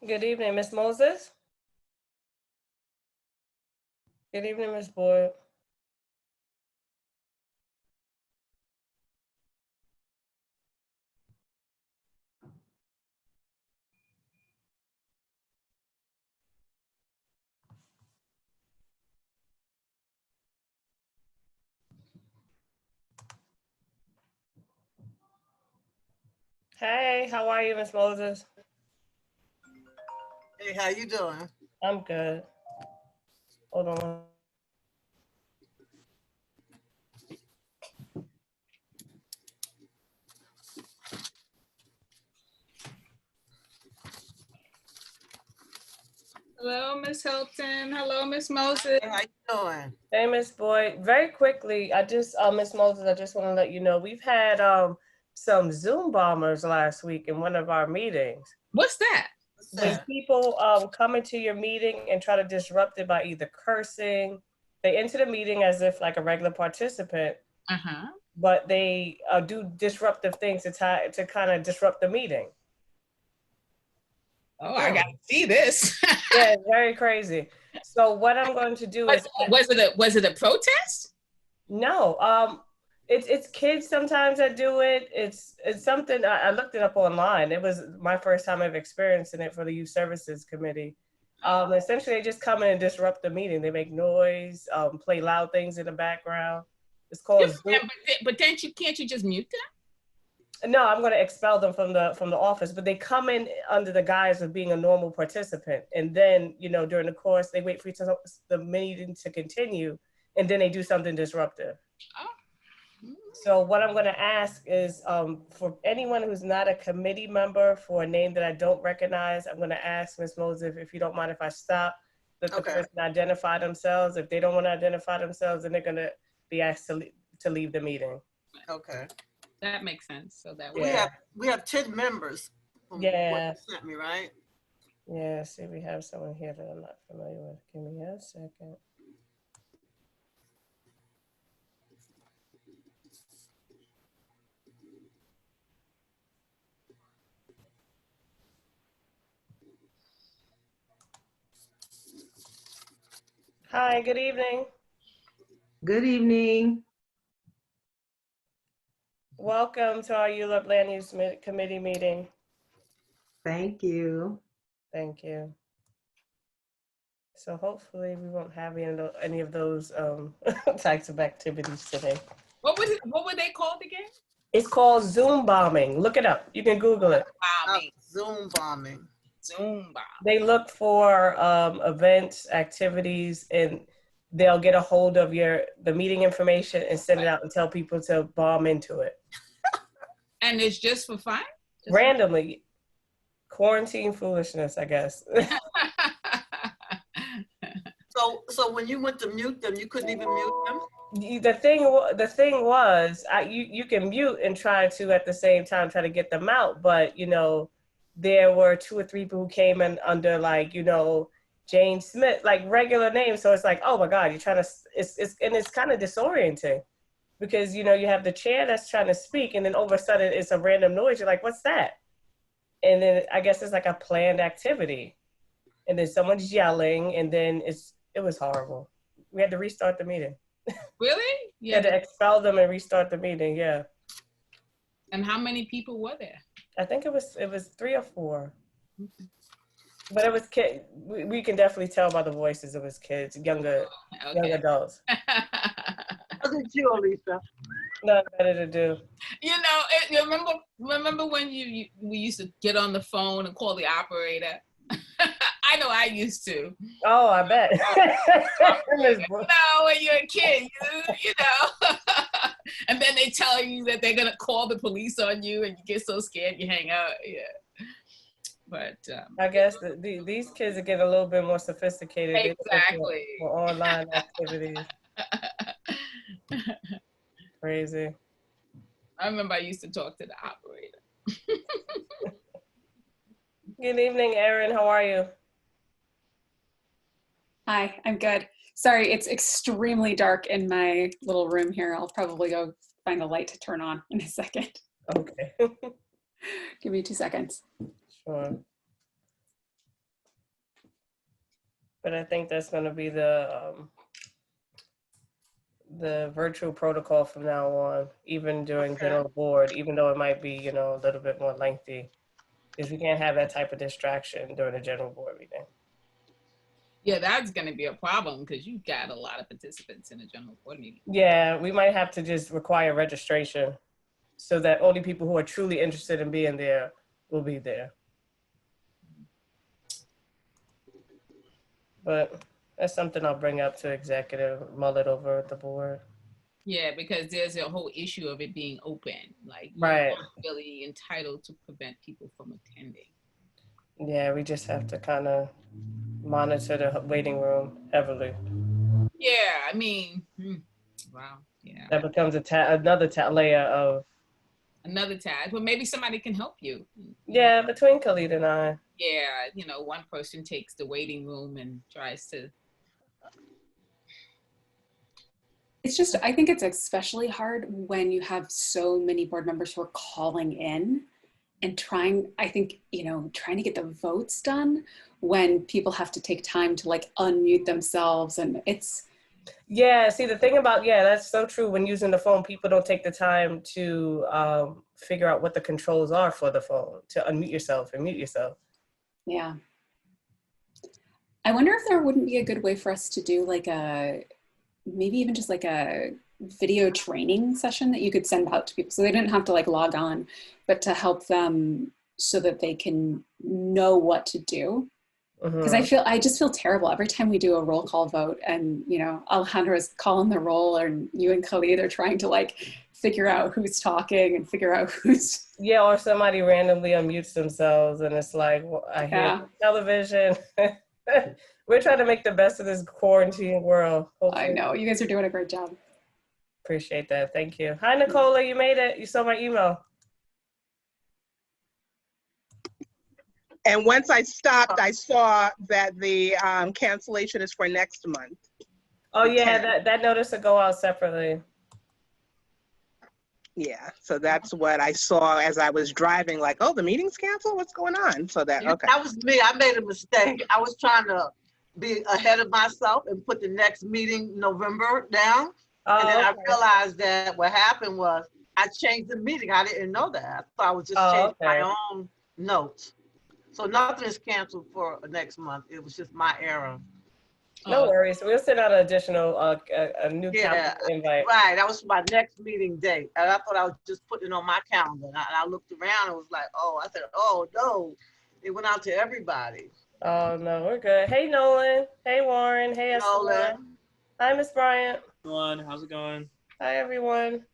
Good evening, Miss Moses. Good evening, Miss Boyd. Hey, how are you, Miss Moses? Hey, how you doing? I'm good. Hold on. Hello, Miss Hilton. Hello, Miss Moses. Hey, how you doing? Hey, Miss Boyd. Very quickly, Miss Moses, I just want to let you know we've had some Zoom bombers last week in one of our meetings. What's that? When people come into your meeting and try to disrupt it by either cursing, they enter the meeting as if like a regular participant, but they do disruptive things to kind of disrupt the meeting. Oh, I gotta see this. Yeah, it's very crazy. So what I'm going to do is was it a protest? No, it's kids sometimes that do it. It's something I looked it up online. It was my first time of experiencing it for the Youth Services Committee. Essentially, they just come in and disrupt the meeting. They make noise, play loud things in the background. It's called. Yeah, but can't you just mute them? No, I'm going to expel them from the office. But they come in under the guise of being a normal participant, and then during the course they wait for the meeting to continue, and then they do something disruptive. Oh. So what I'm going to ask is for anyone who's not a committee member for a name that I don't recognize, I'm going to ask Ms. Moses if you don't mind if I stop, let the person identify themselves. If they don't want to identify themselves, then they're going to be asked to leave the meeting. Okay. That makes sense. So that we have 10 members. From what you sent me, right? Yeah. See, we have someone here that I'm not familiar with. Give me a second. Hi, good evening. Good evening. Welcome to our ULURP Land Use Committee meeting. Thank you. Thank you. So hopefully we won't have any of those types of activities today. What were they called again? It's called Zoom bombing. Look it up. You can Google it. Zoom bombing. Zoom bomb. They look for events, activities, and they'll get a hold of the meeting information and send it out and tell people to bomb into it. And it's just for fun? Randomly. Quarantine foolishness, I guess. So when you went to mute them, you couldn't even mute them? The thing was, you can mute and try to at the same time try to get them out, but there were 2 or 3 people who came in under Jane Smith, like regular names. So it's like, oh my God, you're trying to. It's kind of disorienting because you have the chair that's trying to speak, and then all of a sudden it's a random noise. You're like, what's that? And then I guess it's like a planned activity, and then someone's yelling, and then it was horrible. We had to restart the meeting. Really? Yeah. Had to expel them and restart the meeting. Yeah. And how many people were there? I think it was 3 or 4. Okay. But it was kids. We can definitely tell by the voices it was kids, young adults. Wasn't you, Alicia? Nothing better to do. Remember when we used to get on the phone and call the operator? I know I used to. Oh, I bet. When you're a kid, and then they tell you that they're gonna call the police on you, and you get so scared you hang out. Yeah. But I guess these kids are getting a little bit more sophisticated. Exactly. For online activities. Crazy. I remember I used to talk to the operator. Good evening, Erin. How are you? Hi, I'm good. Sorry, it's extremely dark in my little room here. I'll probably go find a light to turn on in a second. Okay. Give me 2 seconds. Sure. But I think that's going to be the virtual protocol from now on, even during Okay. general board, even though it might be, you know, a little bit more lengthy, because we can't have that type of distraction during a general board meeting. Yeah, that's going to be a problem because you've got a lot of participants in a general board meeting. Yeah, we might have to just require registration so that only people who are truly interested in being there will be there. But that's something I'll bring up to executive, mull it over at the board. Yeah, because there's a whole issue of it being open. Like, you're Right. not really entitled to prevent people from attending. Yeah, we just have to kind of monitor the waiting room heavily. Yeah, I mean, wow, yeah. That becomes another layer of, Another tag, but maybe somebody can help you. yeah, between Khalid and I. Yeah, you know, one person takes the waiting room and tries to. It's just, I think it's especially hard when you have so many board members who are calling in and trying, I think, you know, trying to get the votes done when people have to take time to like unmute themselves, and it's. Yeah, see, the thing about, yeah, that's so true. When using the phone, people don't take the time to figure out what the controls are for the phone, to unmute yourself and mute yourself. Yeah. I wonder if there wouldn't be a good way for us to do like maybe even just like a video training session that you could send out to people so they didn't have to like log on, but to help them so that they can know what to do. Because I just feel terrible every time we do a roll call vote and, you know, Alejandra's calling the roll and you and Khalid are trying to like figure out who's talking and figure out who's. Yeah, or somebody randomly unmutes themselves and it's like, well, I hear television. We're trying to make the best of this quarantine world. Hopefully. I know, you guys are doing a great job. Appreciate that, thank you. Hi, Nicola, you made it. You saw my email. And once I stopped, I saw that the cancellation is for next month. Oh yeah, that notice will go out separately. Yeah, so that's what I saw as I was driving, like, oh, the meeting's canceled? What's going on? So that, okay. That was me. I made a mistake. I was trying to be ahead of myself and put the next meeting November down. And then I realized that what happened was I changed the meeting. I didn't know that. I thought I was just changing my own notes. So nothing is canceled for next month. It was just my error. No worries. We'll send out an additional a new calendar invite. Right. That was my next meeting date. And I thought I was just putting it on my calendar. And I looked around and was like, oh, I said, oh, no. It went out to everybody. Oh, no, we're good. Hey, Nolan. Hey, Warren. Hey, Nolan. Hi, Miss Bryant. Everyone, how's it going? Hi, everyone.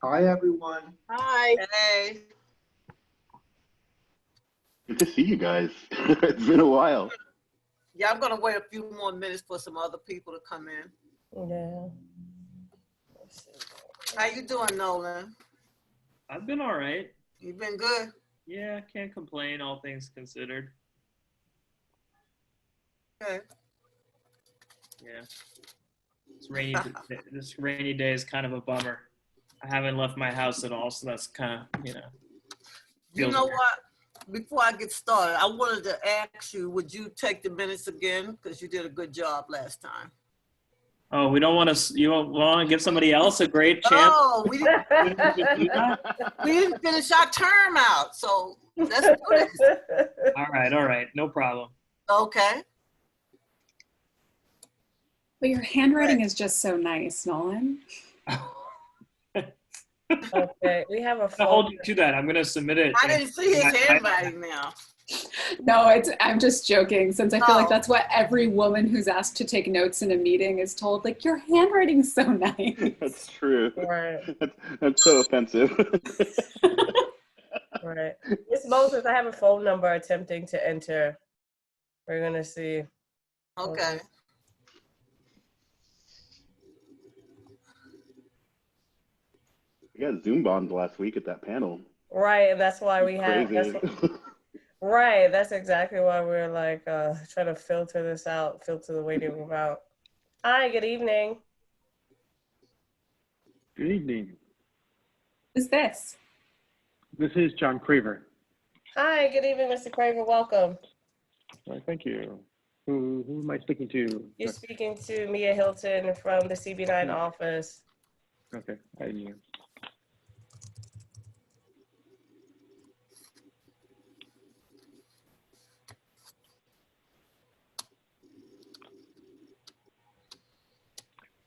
Hi, everyone. Hi. Hey. Good to see you guys. It's been a while. Yeah, I'm going to wait a few more minutes for some other people to come in. Yeah. How you doing, Nolan? I've been all right. You been good? Yeah, can't complain, all things considered. Okay. Yeah. This rainy day is kind of a bummer. I haven't left my house at all, so that's kind of, you know. You know what? Before I get started, I wanted to ask you, would you take the minutes again? Because you did a good job last time. Oh, we don't want to, you want to give somebody else a great chance? Oh, we didn't finish our term out, so let's do this. All right, no problem. Okay. But your handwriting is just so nice, Nolan. Okay, we have a I'll hold you to that. I'm going to submit it. I didn't see his handwriting now. No, I'm just joking, since I feel like that's what every woman who's asked to take notes in a meeting is told, like, your handwriting's so nice. That's true. Right. That's so offensive. Right. Miss Moses, I have a phone number attempting to enter. We're going to see. Okay. We got Zoom bombed last week at that panel. Right, and that's why we have. Right, that's exactly why we're like trying to filter this out, filter the waiting room out. Hi, good evening. Good evening. Who's this? This is John Craver. Hi, good evening, Mr. Craver. Welcome. Thank you. Who am I speaking to? You're speaking to Mia Hilton from the CB9 office. Okay, I knew.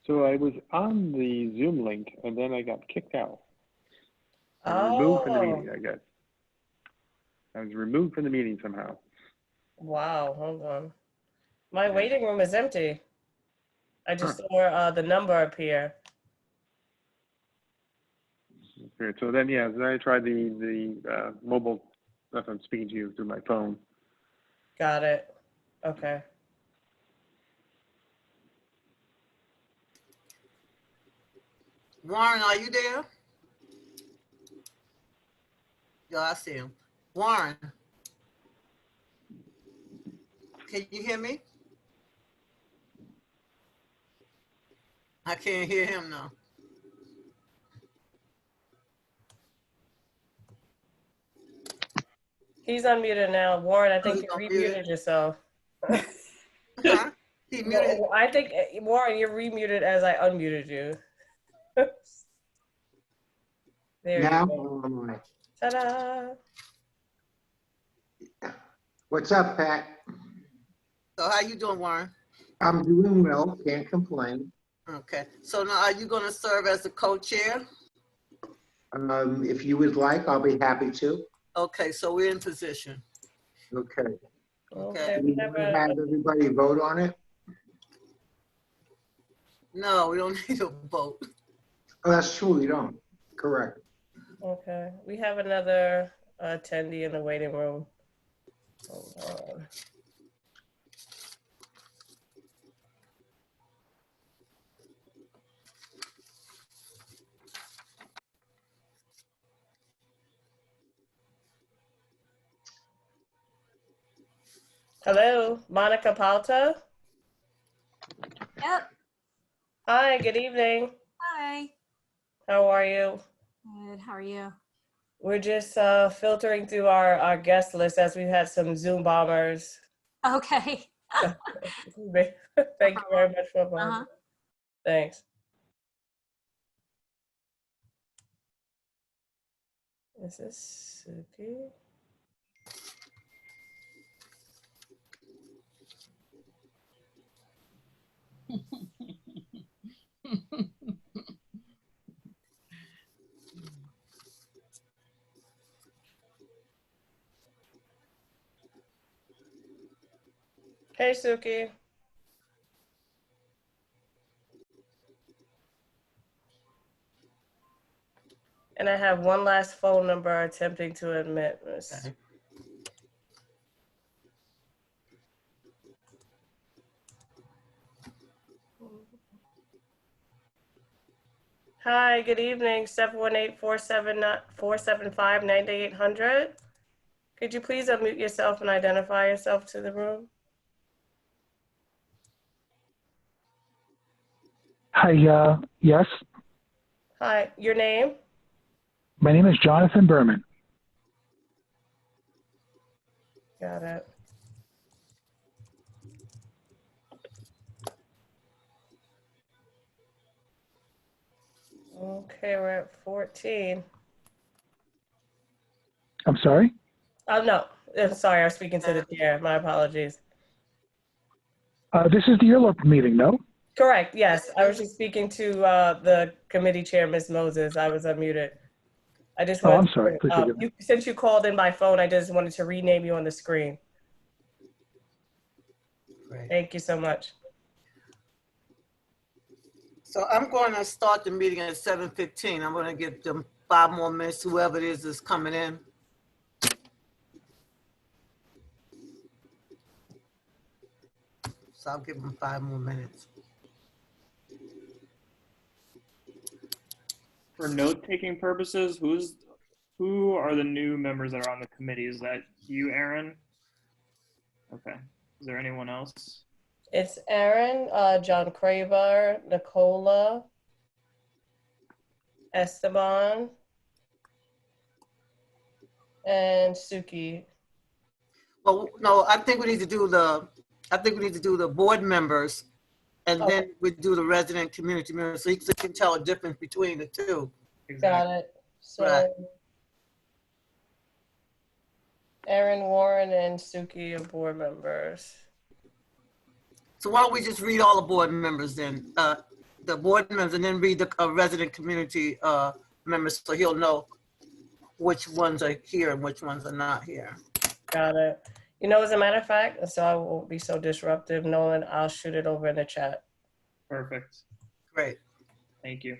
So I was on the Zoom link and then I got kicked out. Removed from the meeting, I guess. I was removed from the meeting somehow. Wow, hold on. My waiting room is empty. I just saw the number appear. Okay, so then, yeah, then I tried the mobile, that's I'm speaking to you through my phone. Got it. Okay. Warren, are you there? Yeah, I see him. Warren, can you hear me? I can't hear him now. He's unmuted now. Warren, I think you unmuted. remuted yourself. Huh? He muted. No, I think, Warren, you're remuted as I unmuted you. There Now, you go. Ta-da! What's up, Pat? So how you doing, Warren? I'm doing well, can't complain. Okay. So now are you going to serve as the co-chair? If you would like, I'll be happy to. Okay, so we're in position. Okay. Okay. Do you want to have everybody vote on it? No, we don't need a vote. Oh, that's true, we don't. Correct. Okay. We have another attendee in the waiting room. Hold on. Hello, Monica Palta. Yep. Hi, good evening. Hi. How are you? Good. How are you? We're just filtering through our guest list as we've had some Zoom bombers. Okay. Thank you very much for bombing. Thanks. Is this Suki? Hey, Suki. And I have one last phone number attempting to admit this. Okay. Hi, good evening, 718-475-9800. Could you please unmute yourself and identify yourself to the room? Hi, yes. Hi, your name? My name is Jonathan Berman. Got it. Okay, we're at 14. I'm sorry? Oh, no, I'm sorry, I was speaking to the chair. My apologies. This is the ULURP meeting, no? Correct, yes. I was just speaking to the committee chair, Ms. Moses. I was unmuted. I just wanted I'm sorry. Please forgive me. Since you called in by phone, I just wanted to rename you on the screen. Great. Thank you so much. So I'm going to start the meeting at 7:15. I'm going to give them 5 more minutes, whoever it is that's coming in. So I'll give them 5 more minutes. For note-taking purposes, who are the new members that are on the committee? Is that you, Aaron? Okay. Is there anyone else? It's Aaron, John Craver, Nicola, Esteban, and Suki. Well, no, I think we need to do the I think we need to do the board members, and then we do the resident community members, so you can tell a difference between the two. Got it. So Right. Aaron, Warren, and Suki are board members. So why don't we just read all the board members then? The board members, and then read the resident community members, so he'll know which ones are here and which ones are not here. Got it. You know, as a matter of fact, so I won't be so disruptive, Nolan, I'll shoot it over in the chat. Perfect. Great. Thank you.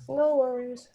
No worries.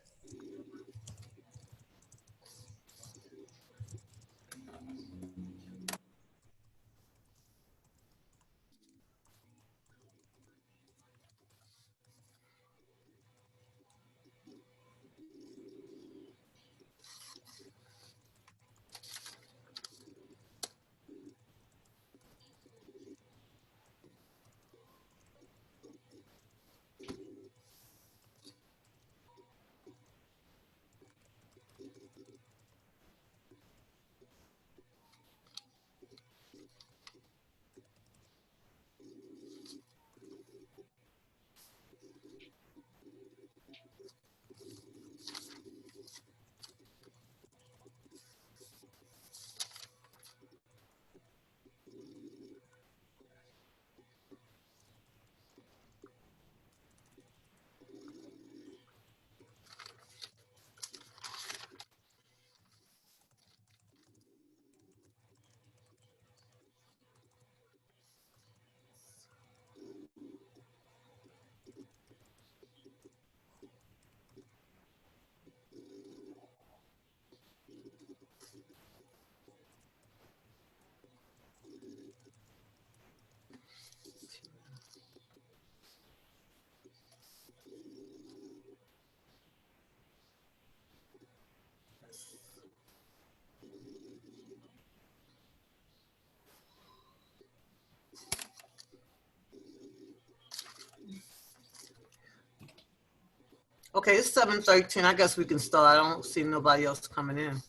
Okay, it's 7:13. I guess we can start. I don't see nobody else coming in.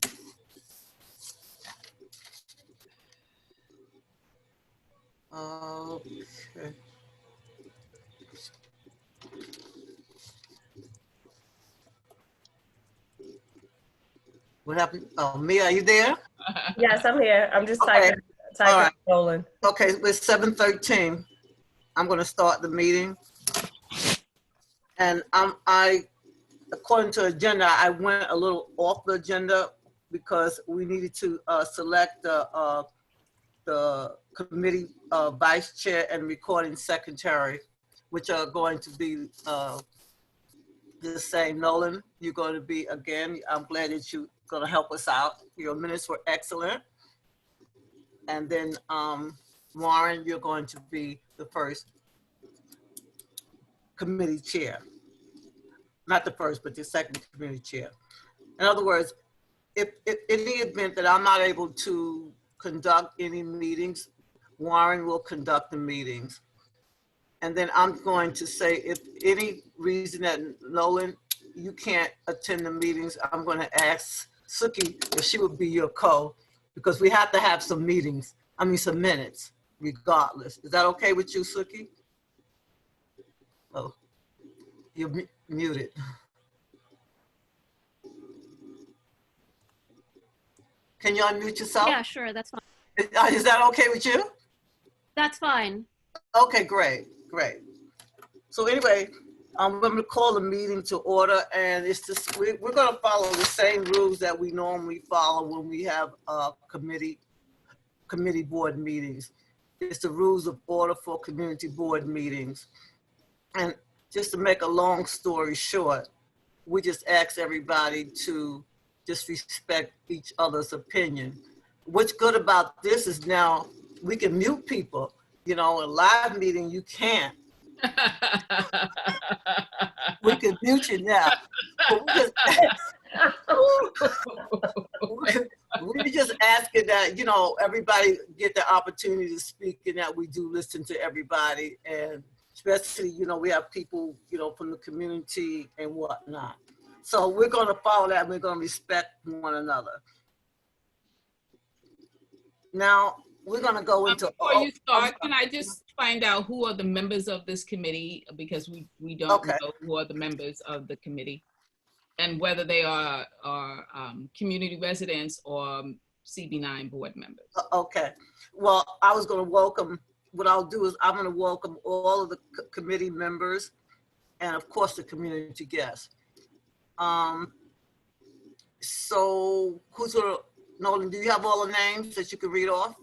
Okay. What happened? Oh, Mia, are you there? Yes, I'm here. I'm just Okay. typing All right. Nolan. Okay, it's 7:13. I'm going to start the meeting. And according to agenda, I went a little off the agenda because we needed to select the committee vice chair and recording secretary, which are going to be the same. Nolan, you're going to be again. I'm glad that you're going to help us out. Your minutes were excellent. And then Warren, you're going to be the first committee chair. Not the first, but the second committee chair. In other words, if in the event that I'm not able to conduct any meetings, Warren will conduct the meetings. And then I'm going to say, if any reason that Nolan, you can't attend the meetings, I'm going to ask Suki if she would be your because we have to have some meetings, some minutes, regardless. Is that okay with you, Suki? Oh, you're muted. Can you unmute yourself? Yeah, sure, that's fine. Is that okay with you? That's fine. Okay, great, great. So anyway, I'm going to call the meeting to order, and it's just we're going to follow the same rules that we normally follow when we have committee board meetings. It's the rules of order for community board meetings. And just to make a long story short, we just ask everybody to just respect each other's opinion. What's good about this is now we can mute people. You know, in a live meeting, you can't. We can mute you now. We're just asking that, you know, everybody get the opportunity to speak and that we do listen to everybody. And especially, you know, we have people, you know, from the community and whatnot. So we're going to follow that. We're going to respect one another. Now, we're gonna go into. Before you start, can I just find out who are the members of this committee? Because we don't know who are the members of the committee, and whether they are community residents or CB9 board members. Okay. Well, I was going to welcome. What I'll do is I'm going to welcome all of the committee members, and of course the community guests. So who's gonna? Nolan, do you have all the names that you can read off?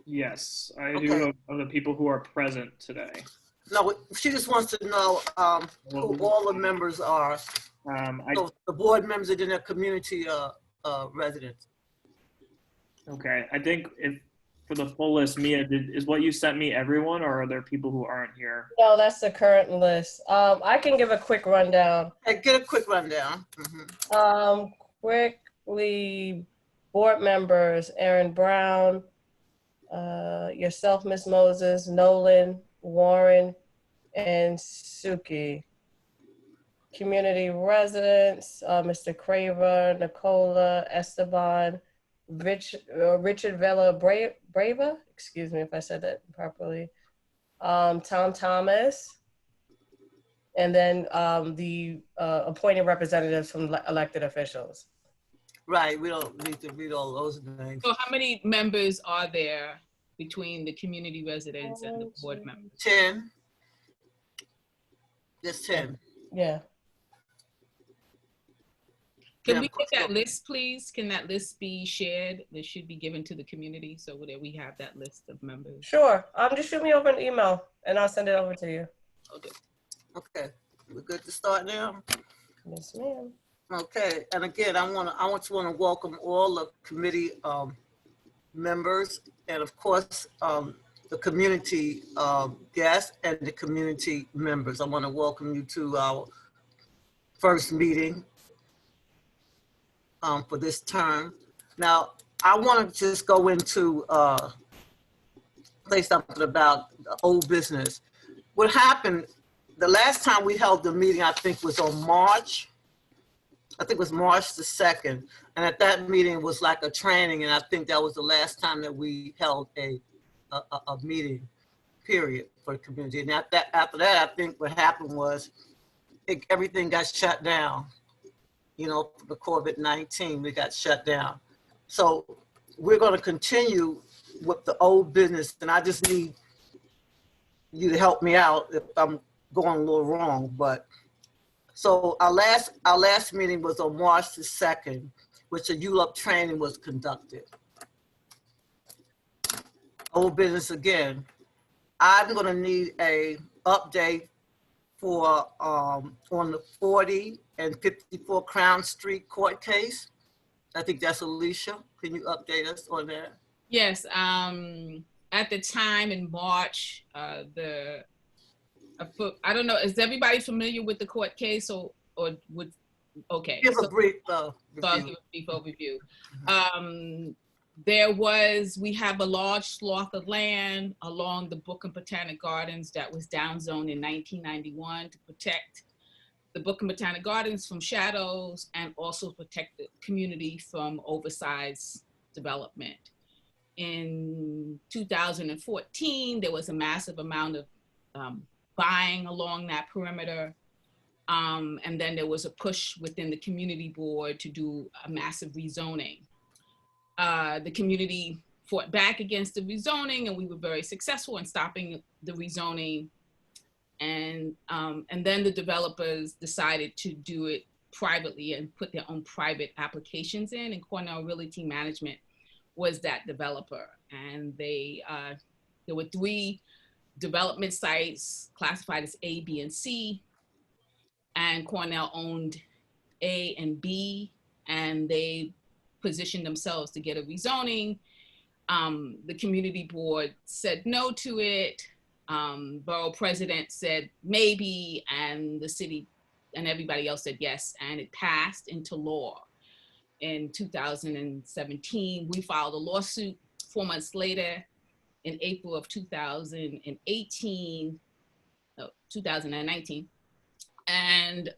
Yes, I do of the people who are present today. No, she just wants to know who all the members are. So the board members and then the community residents. Okay, I think if for the full list, Mia, is what you sent me everyone, or are there people who aren't here? No, that's the current list. I can give a quick rundown. Hey, get a quick rundown. Mm-hmm. Quickly, board members: Aaron Brown, yourself, Miss Moses, Nolan, Warren, and Suki. Community residents: Mr. Craver, Nicola, Esteban, Richard Vela Brava, excuse me if I said that properly, Tom Thomas, and then the appointed representatives from elected officials. Right, we don't need to read all those names. So how many members are there between the community residents and the board members? 10. Just 10. Yeah. Can we get that list, please? Can that list be shared? This should be given to the community so that we have that list of members. Sure. Just shoot me over an email and I'll send it over to you. Okay. Okay. We're good to start now? Yes, ma'am. Okay. And again, I want to welcome all the committee members and of course the community guests and the community members. I want to welcome you to our first meeting for this term. Now, I want to just go into say something about the old business. What happened, the last time we held the meeting, I think was on March. I think it was March the 2nd. And at that meeting it was like a training. And I think that was the last time that we held a meeting, period, for the community. And after that, I think what happened was everything got shut down. You know, the COVID-19, we got shut down. So we're going to continue with the old business. And I just need you to help me out if I'm going a little wrong. But so our last meeting was on March the 2nd, which a ULURP training was conducted. Old business again. I'm going to need a update for on the 40 and 54 Crown Street court case. I think that's Alicia. Can you update us on that? Yes. At the time in March, I don't know, is everybody familiar with the court case or would, okay. Give a brief review. So I'll give a brief overview. We have a large swath of land along the Book and Botanic Gardens that was downzoned in 1991 to protect the Book and Botanic Gardens from shadows and also protect the community from oversized development. In 2014, there was a massive amount of buying along that perimeter. And then there was a push within the community board to do a massive rezoning. The community fought back against the rezoning and we were very successful in stopping the rezoning. And then the developers decided to do it privately and put their own private applications in, and Cornell Realty Management was that developer. And there were 3 development sites classified as A, B, and C, and Cornell owned A and B, and they positioned themselves to get a rezoning. The community board said no to it. Borough president said maybe, and the city and everybody else said yes, and it passed into law. In 2017, we filed a lawsuit 4 months later in April of 2019. And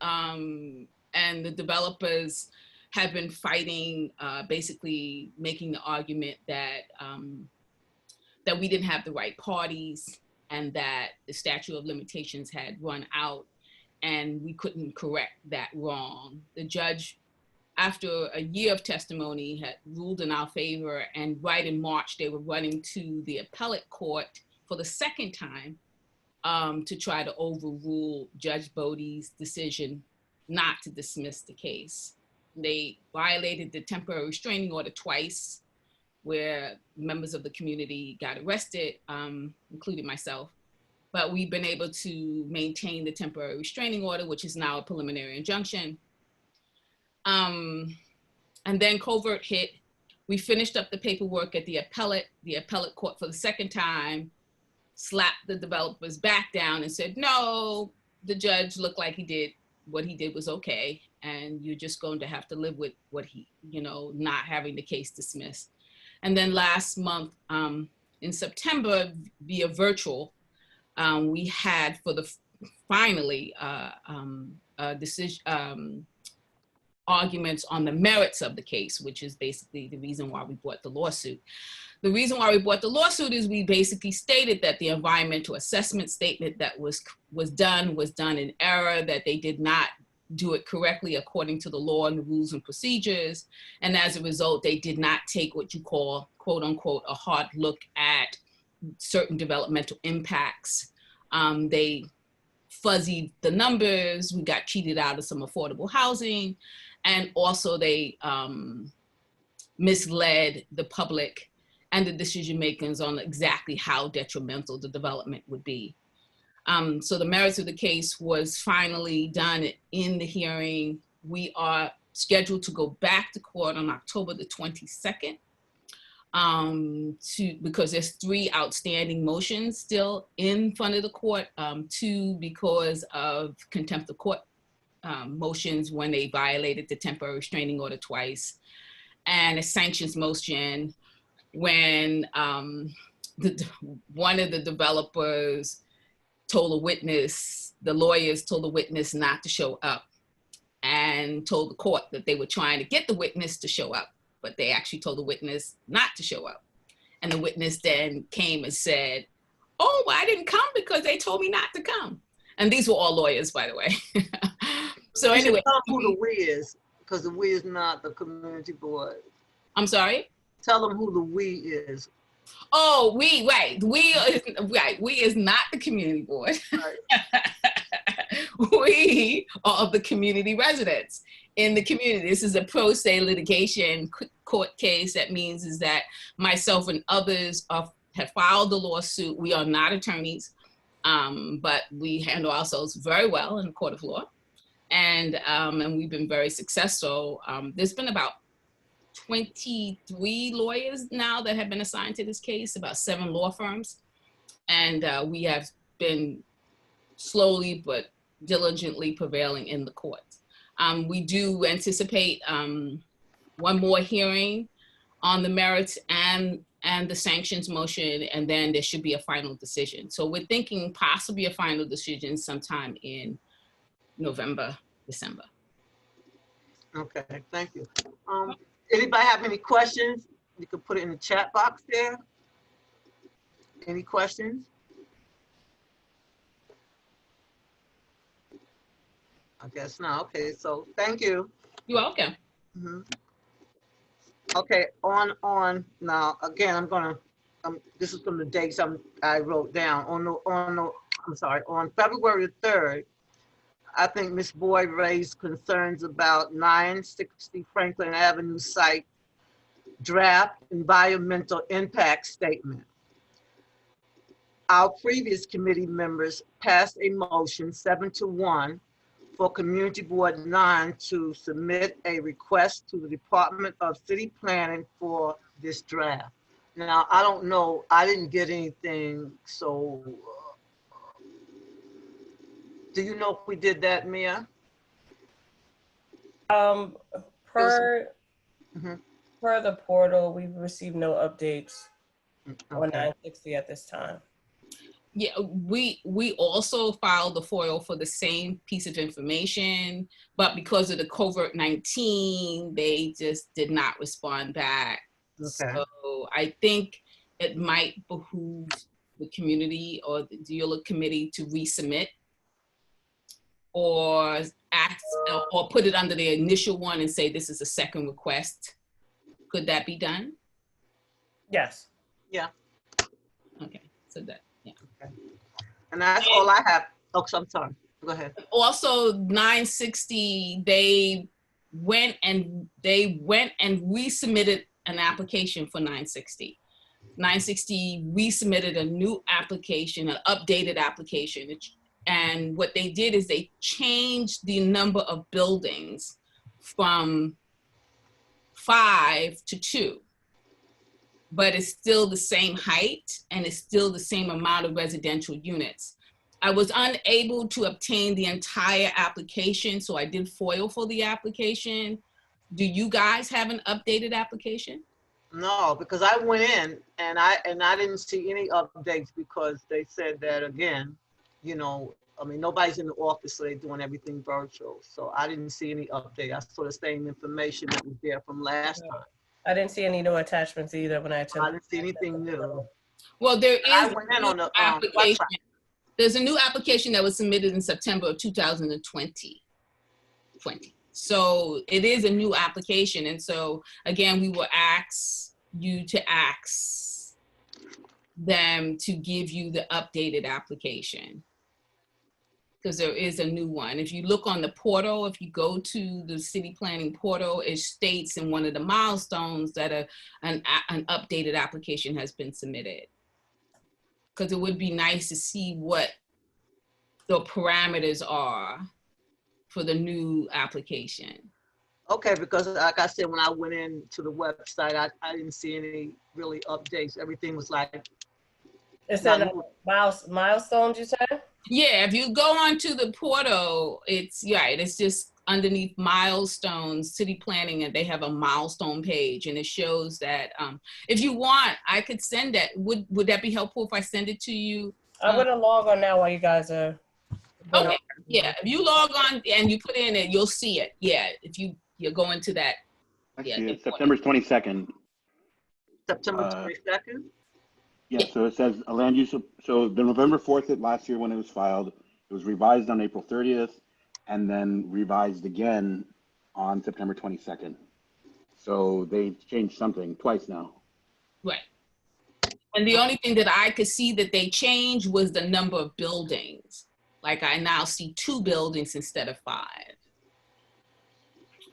the developers have been fighting, basically making the argument that that we didn't have the right parties and that the statute of limitations had run out and we couldn't correct that wrong. The judge, after a year of testimony, had ruled in our favor, and right in March, they were running to the appellate court for the second time to try to overrule Judge Bodie's decision not to dismiss the case. They violated the temporary restraining order twice, where members of the community got arrested, including myself. But we've been able to maintain the temporary restraining order, which is now a preliminary injunction. And then Covert hit. We finished up the paperwork at the appellate court for the second time, slapped the developers back down and said, no, the judge looked like what he did was okay. And you're just going to have to live with what not having the case dismissed. And then last month, in September, via virtual, we had finally arguments on the merits of the case, which is basically the reason why we brought the lawsuit. The reason why we brought the lawsuit is we basically stated that the environmental assessment statement that was done in error, that they did not do it correctly according to the law and the rules and procedures. And as a result, they did not take what you call, quote unquote, a hard look at certain developmental impacts. They fuzzied the numbers. We got cheated out of some affordable housing. And also they misled the public and the decision makers on exactly how detrimental the development would be. So the merits of the case was finally done in the hearing. We are scheduled to go back to court on October the 22nd because there's 3 outstanding motions still in front of the court, 2 because of contempt of court motions when they violated the temporary restraining order twice, and a sanctions motion when one of the developers told a witness, the lawyers told the witness not to show up and told the court that they were trying to get the witness to show up, but they actually told the witness not to show up. And the witness then came and said, oh, I didn't come because they told me not to come. And these were all lawyers, by the way. So anyway. Tell them who the we is, because the we is not the community board. I'm sorry? Tell them who the we is. Oh, we, right. We is not the community board. Right. We are of the community residents in the community. This is a pro se litigation court case. That means is that myself and others have filed the lawsuit. We are not attorneys, but we handle ourselves very well in the court of law. And we've been very successful. There's been about 23 lawyers now that have been assigned to this case, about 7 law firms. And we have been slowly but diligently prevailing in the courts. We do anticipate one more hearing on the merits and the sanctions motion, and then there should be a final decision. So we're thinking possibly a final decision sometime in November, December. Okay, thank you. Anybody have any questions? You can put it in the chat box there. Any questions? I guess not. Okay, so thank you. You're welcome. Mm-hmm. Okay, on now again. I'm gonna. This is from the dates I wrote down. On February 3rd, I think Ms. Boyd raised concerns about 960 Franklin Avenue site draft environmental impact statement. Our previous committee members passed a motion 7-1 for Community Board 9 to submit a request to the Department of City Planning for this draft. Now, I don't know, I didn't get anything, so do you know if we did that, Mia? Per the portal, we've received no updates on 960 at this time. Yeah, we also filed the FOIL for the same piece of information, but because of the COVID-19, they just did not respond back. Okay. So I think it might behoove the community or the ULURP committee to resubmit or act or put it under the initial one and say this is a second request. Could that be done? Yes. Yeah. Okay, so that, yeah. Okay. And that's all I have. Oh, so I'm sorry. Go ahead. Also, 960, they went and resubmitted an application for 960. 960 resubmitted a new application, an updated application. And what they did is they changed the number of buildings from 5 to 2. But it's still the same height and it's still the same amount of residential units. I was unable to obtain the entire application, so I did FOIL for the application. Do you guys have an updated application? No, because I went in and I didn't see any updates because they said that again, you know, I mean, nobody's in the office, so they're doing everything virtual. So I didn't see any update. I saw the same information that was there from last time. I didn't see any new attachments either when I attended. I didn't see anything new. Well, there is I went in on the application. website. There's a new application that was submitted in September of 2020. So it is a new application. And so again, we will ask you to ask them to give you the updated application, because there is a new one. If you look on the portal, if you go to the city planning portal, it states in one of the milestones that an updated application has been submitted. Because it would be nice to see what the parameters are for the new application. Okay, because like I said, when I went into the website, I didn't see any really updates. Everything was like. It's in milestones, you said? Yeah, if you go onto the portal, it's right. It's just underneath milestones, city planning, and they have a milestone page, and it shows that. If you want, I could send that. Would that be helpful if I send it to you? I'm gonna log on now while you guys are. Okay. Yeah, if you log on and you put in it, you'll see it. Yeah, if you go into that. Actually, it's September 22nd. September 22nd? Yeah, so it says a land use, so the November 4th last year when it was filed, it was revised on April 30th and then revised again on September 22nd. So they changed something twice now. Right. And the only thing that I could see that they changed was the number of buildings. Like I now see 2 buildings instead of 5.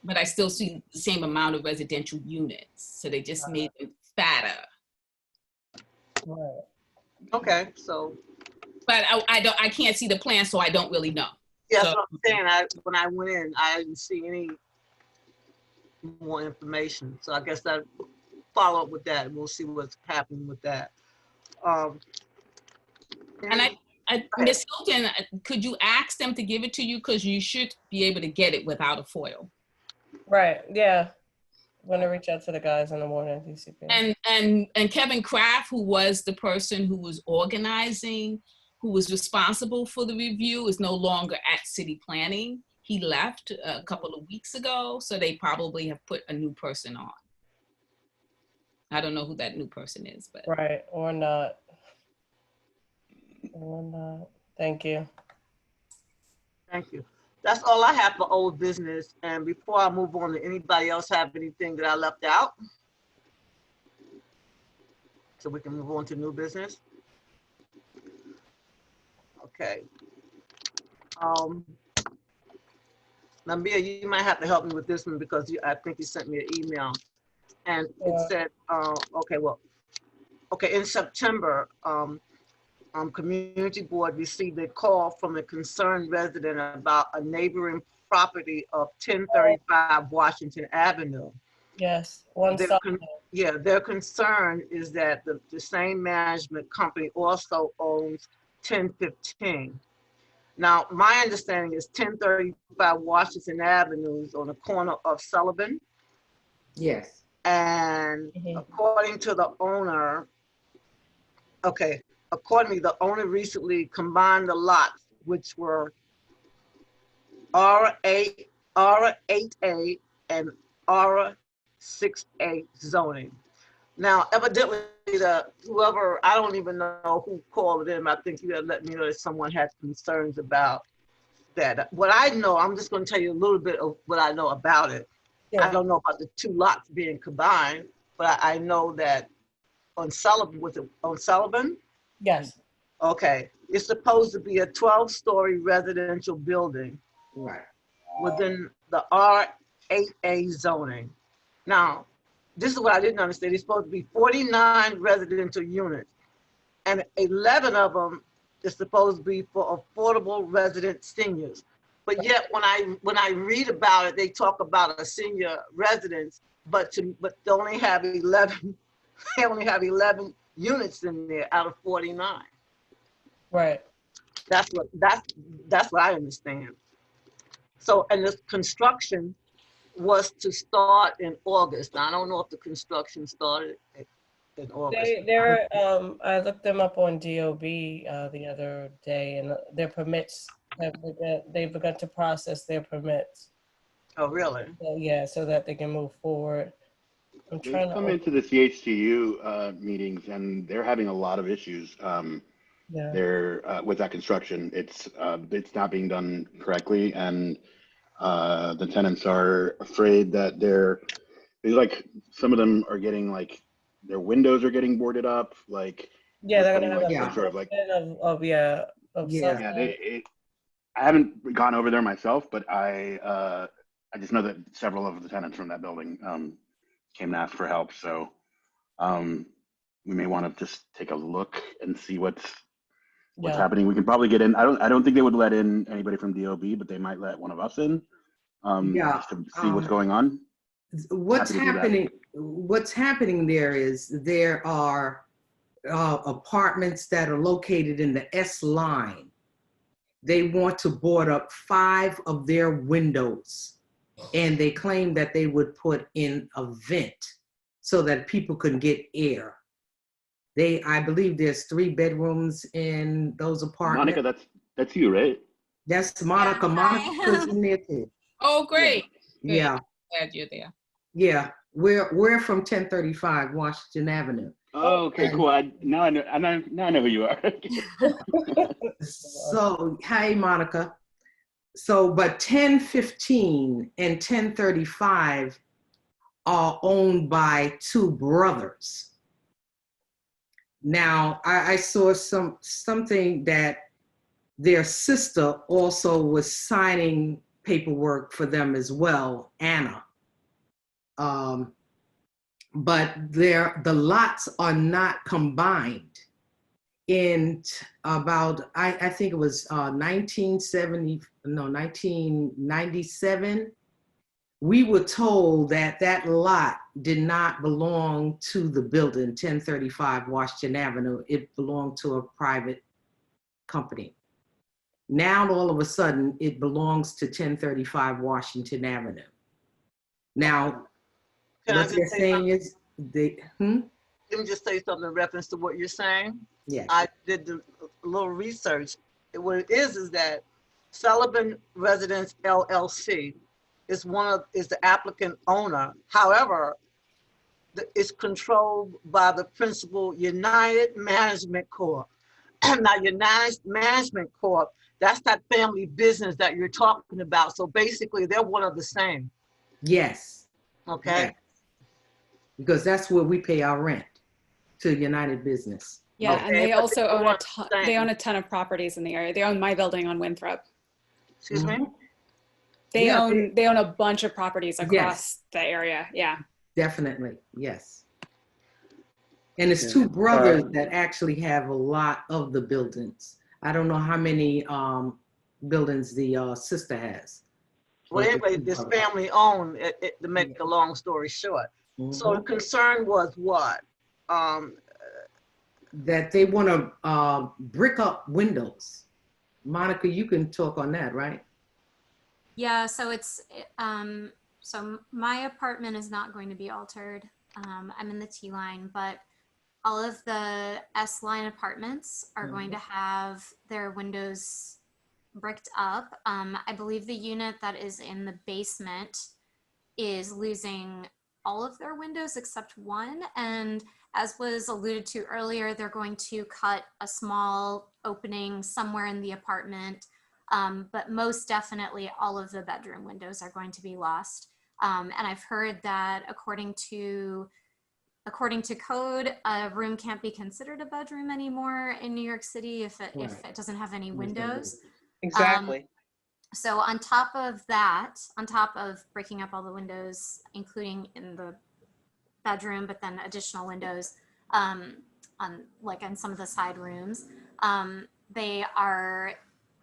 But I still see the same amount of residential units. So they just made them fatter. Right. Okay, so. But I can't see the plan, so I don't really know. Yeah, so, that's what I'm saying. When I went in, I didn't see any more information. So I guess I'll follow up with that and we'll see what's happening with that. And Ms. Hilton, could you ask them to give it to you? Because you should be able to get it without a FOIL. Right, yeah. I'm gonna reach out to the guys in the morning. DCP. And Kevin Kraft, who was the person who was organizing, who was responsible for the review, is no longer at city planning. He left a couple of weeks ago, so they probably have put a new person on. I don't know who that new person is, but. Right, or not. Or not. Thank you. Thank you. That's all I have for old business. And before I move on, to anybody else have anything that I left out? So we can move on to new business. Okay. Nambia, you might have to help me with this one because I think you sent me an email. And it said, in September, Community Board received a call from a concerned resident about a neighboring property of 1035 Washington Avenue. Yes, their concern is that the same management company also owns 1015. Now, my understanding is 1035 Washington Avenue is on the corner of Sullivan. Yes. And according to the owner, accordingly, the owner recently combined the lots, which were R8, R8A and R6A zoning. Now, evidently, whoever, I don't even know who called it in, I think you had let me know that someone had concerns about that. What I know, I'm just going to tell you a little bit of what I know about it. Yeah. I don't know about the two lots being combined, but I know that on Sullivan, was it on Sullivan? Yes. Okay, it's supposed to be a 12-story residential building. Right. Within the R8A zoning. Now, this is what I didn't understand. It's supposed to be 49 residential units, and 11 of them is supposed to be for affordable resident seniors. But yet, when I read about it, they talk about a senior residence, but they only have 11. They only have 11 units in there out of 49. Right. That's what I understand. So, and the construction was to start in August. Now, I don't know if the construction started in August. I looked them up on DOB the other day, and their permits they've begun to process their permits. Oh, really? So, yeah, so that they can move forward. I'm They've trying to come into the CHTU meetings, and they're having a lot of issues. Yeah. They're with that construction. It's not being done correctly, and the tenants are afraid that there's like some of them are getting like their windows are getting boarded up. Like Yeah, they're gonna have like a some sort of like of yeah. I haven't gone over there myself, but I just know that several of the tenants from that building came and asked for help. So we may want to just take a look and see what's happening. We can probably get in. I don't think they would let in anybody from DOB, but they might let one of us in just to see what's going on. What's happening there is there are apartments that are located in the S line. They want to board up 5 of their windows, and they claim that they would put in a vent so that people could get air. I believe there's 3 bedrooms in those apartments. Monica, that's you, right? That's Monica. Monica's in there too. Oh, great. Yeah. Glad you're there. Yeah. We're from 1035 Washington Avenue. Oh, okay, cool. Now I know who you are. So, hi, Monica. So, but 1015 and 1035 are owned by 2 brothers. Now, I saw something that their sister also was signing paperwork for them as well, Anna. But the lots are not combined. In about, I think it was 1997, we were told that lot did not belong to the building, 1035 Washington Avenue. It belonged to a private company. Now, all of a sudden, it belongs to 1035 Washington Avenue. Now, what they're saying is Let me just say something in reference to what you're saying. Yeah. I did a little research. What it is that Sullivan Residence LLC is the applicant owner. However, it's controlled by the principal United Management Corp. Now, United Management Corp, that's that family business that you're talking about. So basically, they're one of the same. Yes. Okay. Yes. Because that's where we pay our rent, to United Business. Yeah, Okay, and they also own a ton of properties in the area. They own my building on Winthrop. Excuse me? They own a bunch of properties across the area. Yeah. Definitely, yes. And it's 2 brothers that actually have a lot of the buildings. I don't know how many buildings the sister has. Well, anyway, this family owned, to make a long story short. So the concern was what? That they want to brick up windows. Monica, you can talk on that, right? Yeah, so it's, so my apartment is not going to be altered. I'm in the T line, but all of the S-line apartments are going to have their windows bricked up. I believe the unit that is in the basement is losing all of their windows except one. And as was alluded to earlier, they're going to cut a small opening somewhere in the apartment. But most definitely all of the bedroom windows are going to be lost. And I've heard that according to code, a room can't be considered a bedroom anymore in New York City if it doesn't have any windows. Exactly. So on top of that, on top of breaking up all the windows, including in the bedroom, but then additional windows on some of the side rooms, they are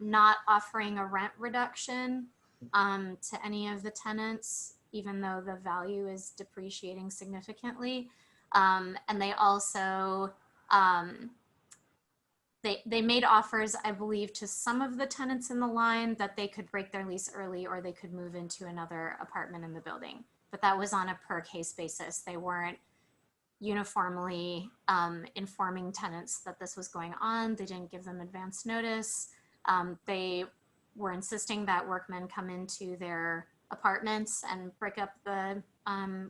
not offering a rent reduction to any of the tenants, even though the value is depreciating significantly. And they also they made offers, I believe, to some of the tenants in the line that they could break their lease early or they could move into another apartment in the building. But that was on a per case basis. They weren't uniformly informing tenants that this was going on. They didn't give them advance notice. They were insisting that workmen come into their apartments and break up the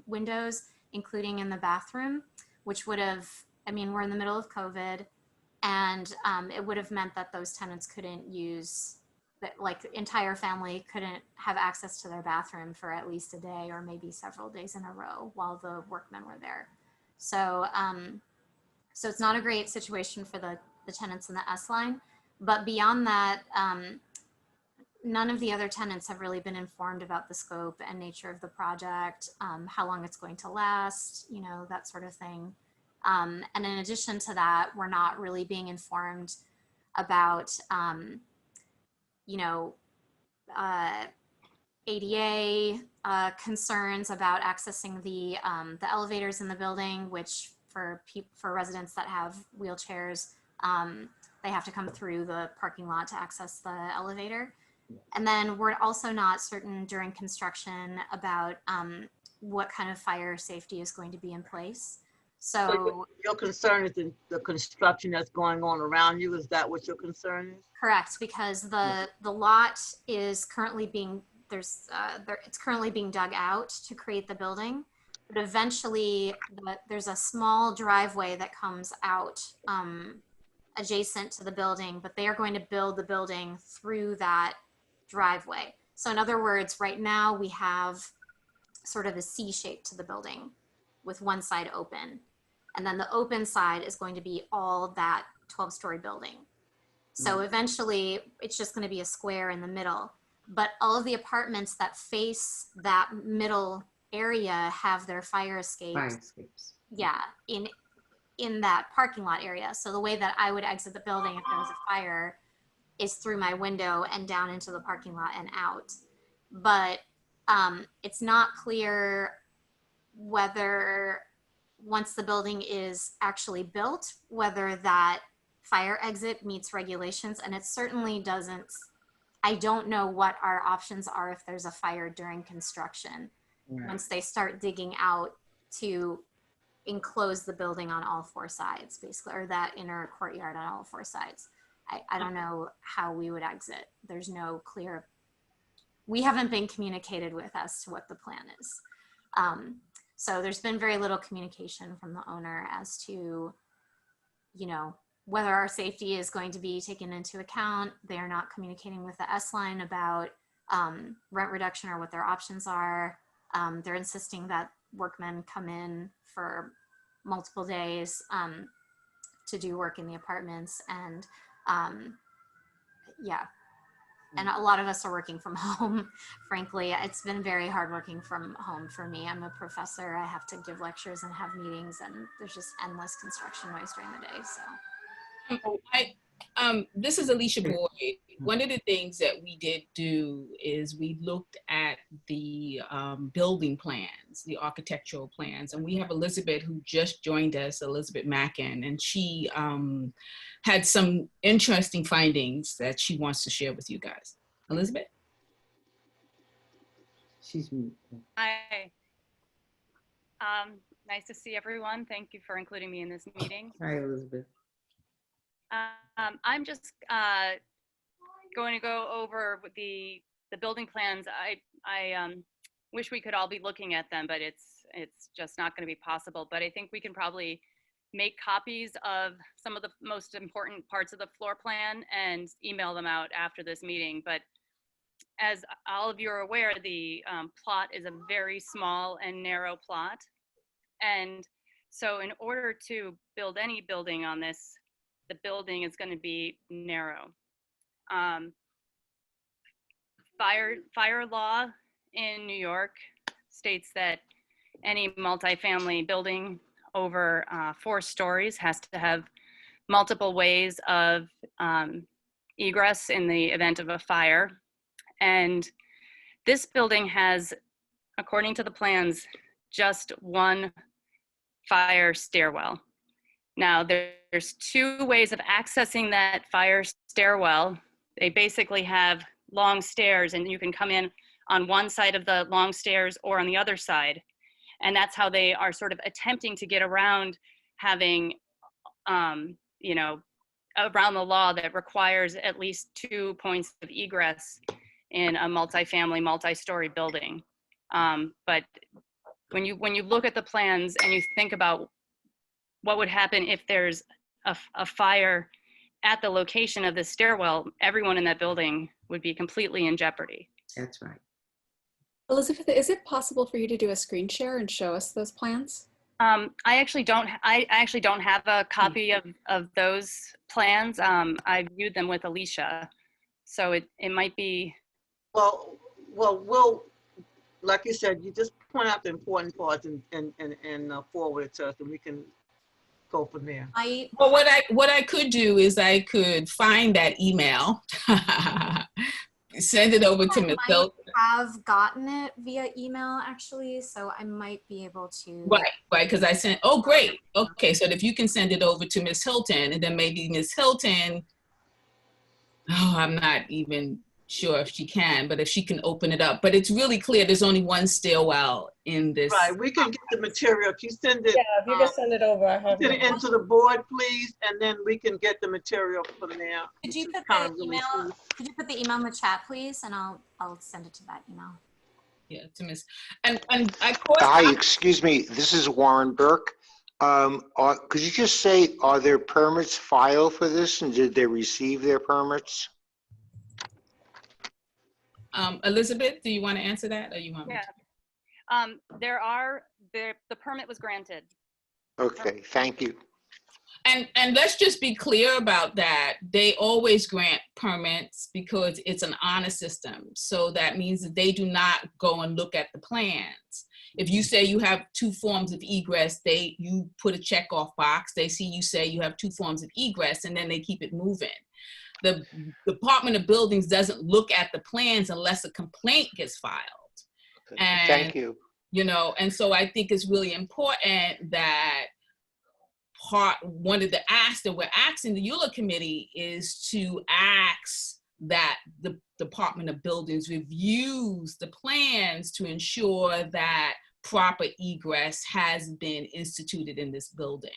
windows, including in the bathroom, which would have, I mean, we're in the middle of COVID, and it would have meant that those tenants couldn't use, like the entire family couldn't have access to their bathroom for at least a day or maybe several days in a row while the workmen were there. So, so it's not a great situation for the tenants in the S line. But beyond that, none of the other tenants have really been informed about the scope and nature of the project, how long it's going to last, you know, that sort of thing. And in addition to that, we're not really being informed about, you know, ADA concerns about accessing the elevators in the building, which for residents that have wheelchairs, they have to come through the parking lot to access the elevator. And then we're also not certain during construction about what kind of fire safety is going to be in place. So your concern is the construction that's going on around you. Is that what your concern is? Correct, because the lot is currently being it's currently being dug out to create the building, but eventually there's a small driveway that comes out adjacent to the building, but they are going to build the building through that driveway. So in other words, right now we have sort of a C shape to the building with one side open. And then the open side is going to be all that 12-story building. So eventually it's just going to be a square in the middle. But all of the apartments that face that middle area have their fire escapes. Yeah, in that parking lot area. So the way that I would exit the building if there was a fire is through my window and down into the parking lot and out. But it's not clear whether once the building is actually built, whether that fire exit meets regulations, and it certainly doesn't. I don't know what our options are if there's a fire during construction. Right. Once they start digging out to enclose the building on all four sides, basically, or that inner courtyard on all four sides. I don't know how we would exit. There's no clear, we haven't been communicated with as to what the plan is. So there's been very little communication from the owner as to, you know, whether our safety is going to be taken into account. They are not communicating with the S line about rent reduction or what their options are. They're insisting that workmen come in for multiple days to do work in the apartments. And yeah, and a lot of us are working from home. Frankly, it's been very hard working from home for me. I'm a professor. I have to give lectures and have meetings, and there's just endless construction noise during the day. So this is Alicia Boyd. One of the things that we did do is we looked at the building plans, the architectural plans, and we have Elizabeth who just joined us, Elizabeth Mackin, and she had some interesting findings that she wants to share with you guys. Elizabeth? She's Hi. Nice to see everyone. Thank you for including me in this meeting. Hi, Elizabeth. I'm just going to go over the building plans. I wish we could all be looking at them, but it's just not going to be possible. But I think we can probably make copies of some of the most important parts of the floor plan and email them out after this meeting. But as all of you are aware, the plot is a very small and narrow plot. And so in order to build any building on this, the building is going to be narrow. Fire law in New York states that any multifamily building over 4 stories has to have multiple ways of egress in the event of a fire. And this building has, according to the plans, just one fire stairwell. Now there's 2 ways of accessing that fire stairwell. They basically have long stairs, and you can come in on one side of the long stairs or on the other side. And that's how they are sort of attempting to get around having, you know, around the law that requires at least 2 points of egress in a multifamily, multi-story building. But when you look at the plans and you think about what would happen if there's a fire at the location of the stairwell, everyone in that building would be completely in jeopardy. That's right. Elizabeth, is it possible for you to do a screen share and show us those plans? I actually don't have a copy of those plans. I viewed them with Alicia, so it might be. Well, we'll, like you said, you just point out the important parts and forward it to us, and we can go from there. Well, what I could do is I could find that email, send it over to Ms. Hilton. I have gotten it via email actually, so I might be able to. Right, because I sent, oh great, okay, so if you can send it over to Ms. Hilton, and then maybe Ms. Hilton, oh, I'm not even sure if she can, but if she can open it up. But it's really clear there's only one stairwell in this. Right, we can get the material. If you send it, yeah, if you can send it over, I have send it into the board, please, and then we can get the material from there. Could you put the email? Could you put the email in the chat, please, and I'll send it to that email. Yeah, to Ms. And of course. Hi, excuse me. This is Warren Burke. Could you just say, are there permits filed for this, and did they receive their permits? Elizabeth, do you want to answer that, or you want me to? The permit was granted. Okay, thank you. And let's just be clear about that. They always grant permits because it's an honor system. So that means that they do not go and look at the plans. If you say you have 2 forms of egress, you put a check off box. They see you say you have 2 forms of egress, and then they keep it moving. The Department of Buildings doesn't look at the plans unless a complaint gets filed. And, thank you. You know, and so I think it's really important that one of the asks that we're asking the ULURP committee is to ask that the Department of Buildings reviews the plans to ensure that proper egress has been instituted in this building.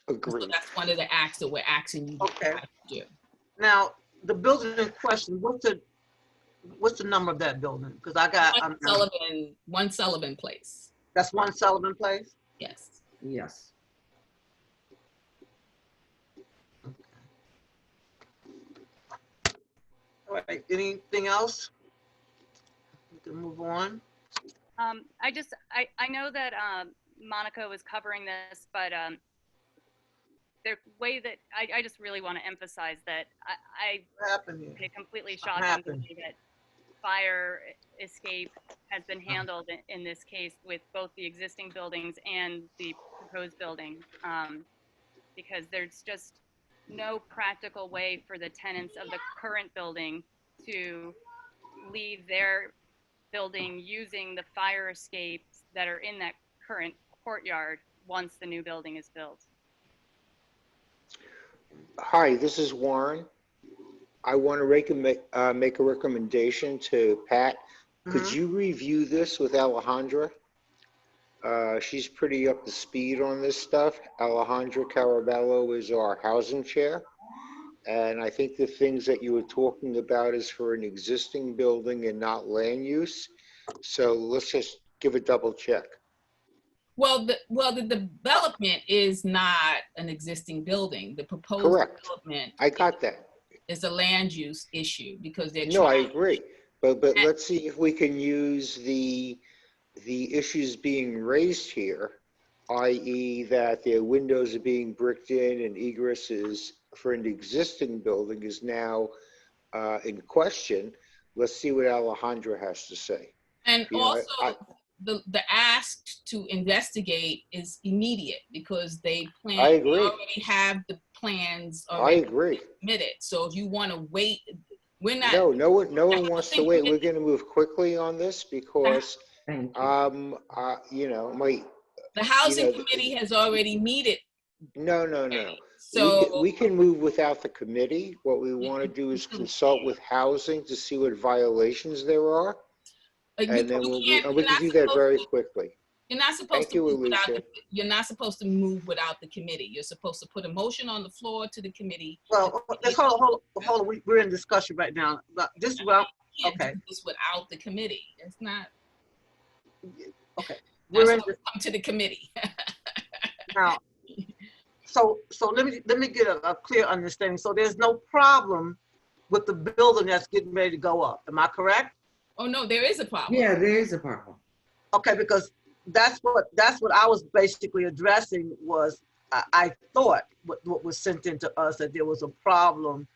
Agreed. So that's one of the acts that we're asking you to do. Now, the building in question, what's the number of that building? Because I got one Sullivan Place. That's 1 Sullivan Place? Yes. Yes. All right, anything else? We can move on. I know that Monica was covering this, but the way that I just really want to emphasize that it completely shocking to me that fire escape has been handled in this case with both the existing buildings and the proposed building, because there's just no practical way for the tenants of the current building to leave their building using the fire escapes that are in that current courtyard once the new building is built. Hi, this is Warren. I want to make a recommendation to Pat. Could you review this with Alejandra? She's pretty up to speed on this stuff. Alejandra Carabello is our housing chair. And I think the things that you were talking about is for an existing building and not land use. So let's just give a double check. Well, the development is not an existing building. The proposed Correct. development I got that. is a land use issue because they're No, I trying. agree. But let's see if we can use the issues being raised here, i.e. that their windows are being bricked in and egress is for an existing building is now in question. Let's see what Alejandra has to say. And also, the ask to investigate is immediate because they plan. I agree. They already have the plans I already agree. submitted. So if you want to wait, we're not. No one wants to wait. We're going to move quickly on this because, you know, the housing committee has already met it. No. So we can move without the committee. What we want to do is consult with housing to see what violations there are. And then we can do that very quickly. You're not supposed to move without you're not supposed to move without the committee. You're supposed to put a motion on the floor to the committee. Well, let's hold on. We're in discussion right now. This is what okay. Do this without the committee. It's not. Okay. We're in come to the committee. Now, so let me get a clear understanding. So there's no problem with the building that's getting ready to go up. Am I correct? Oh no, there is a problem. Yeah, there is a problem. Okay, because that's what I was basically addressing was I thought what was sent into us that there was a problem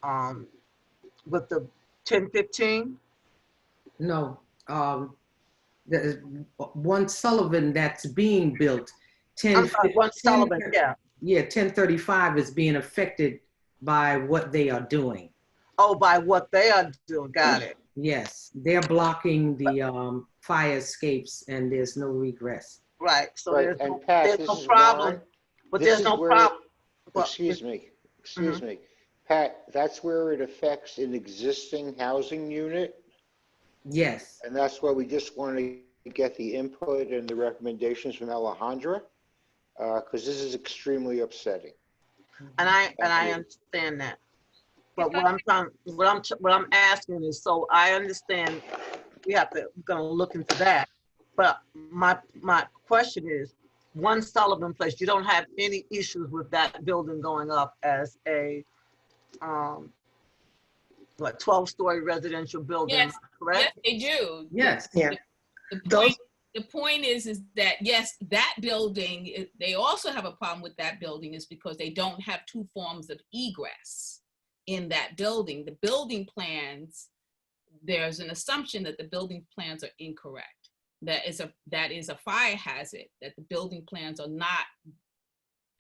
with the 1015. No, the one Sullivan that's being built. 1035 is being affected by what they are doing. Oh, by what they are doing. Got it. Yes, they're blocking the fire escapes and there's no regress. Right. So right. there's no problem. But there's no problem. Excuse me. Pat, that's where it affects an existing housing unit. Yes. And that's why we just want to get the input and the recommendations from Alejandra, because this is extremely upsetting. And I understand that. But what I'm asking is, so I understand we're gonna look into that. But my question is, one Sullivan Place, you don't have any issues with that building going up as a 12-story residential building, yes, correct? Yes, they do. Yes. Yeah. The point is that yes, that building, they also have a problem with that building is because they don't have two forms of egress in that building. The building plans, there's an assumption that the building plans are incorrect. That is a fire hazard, that the building plans are not,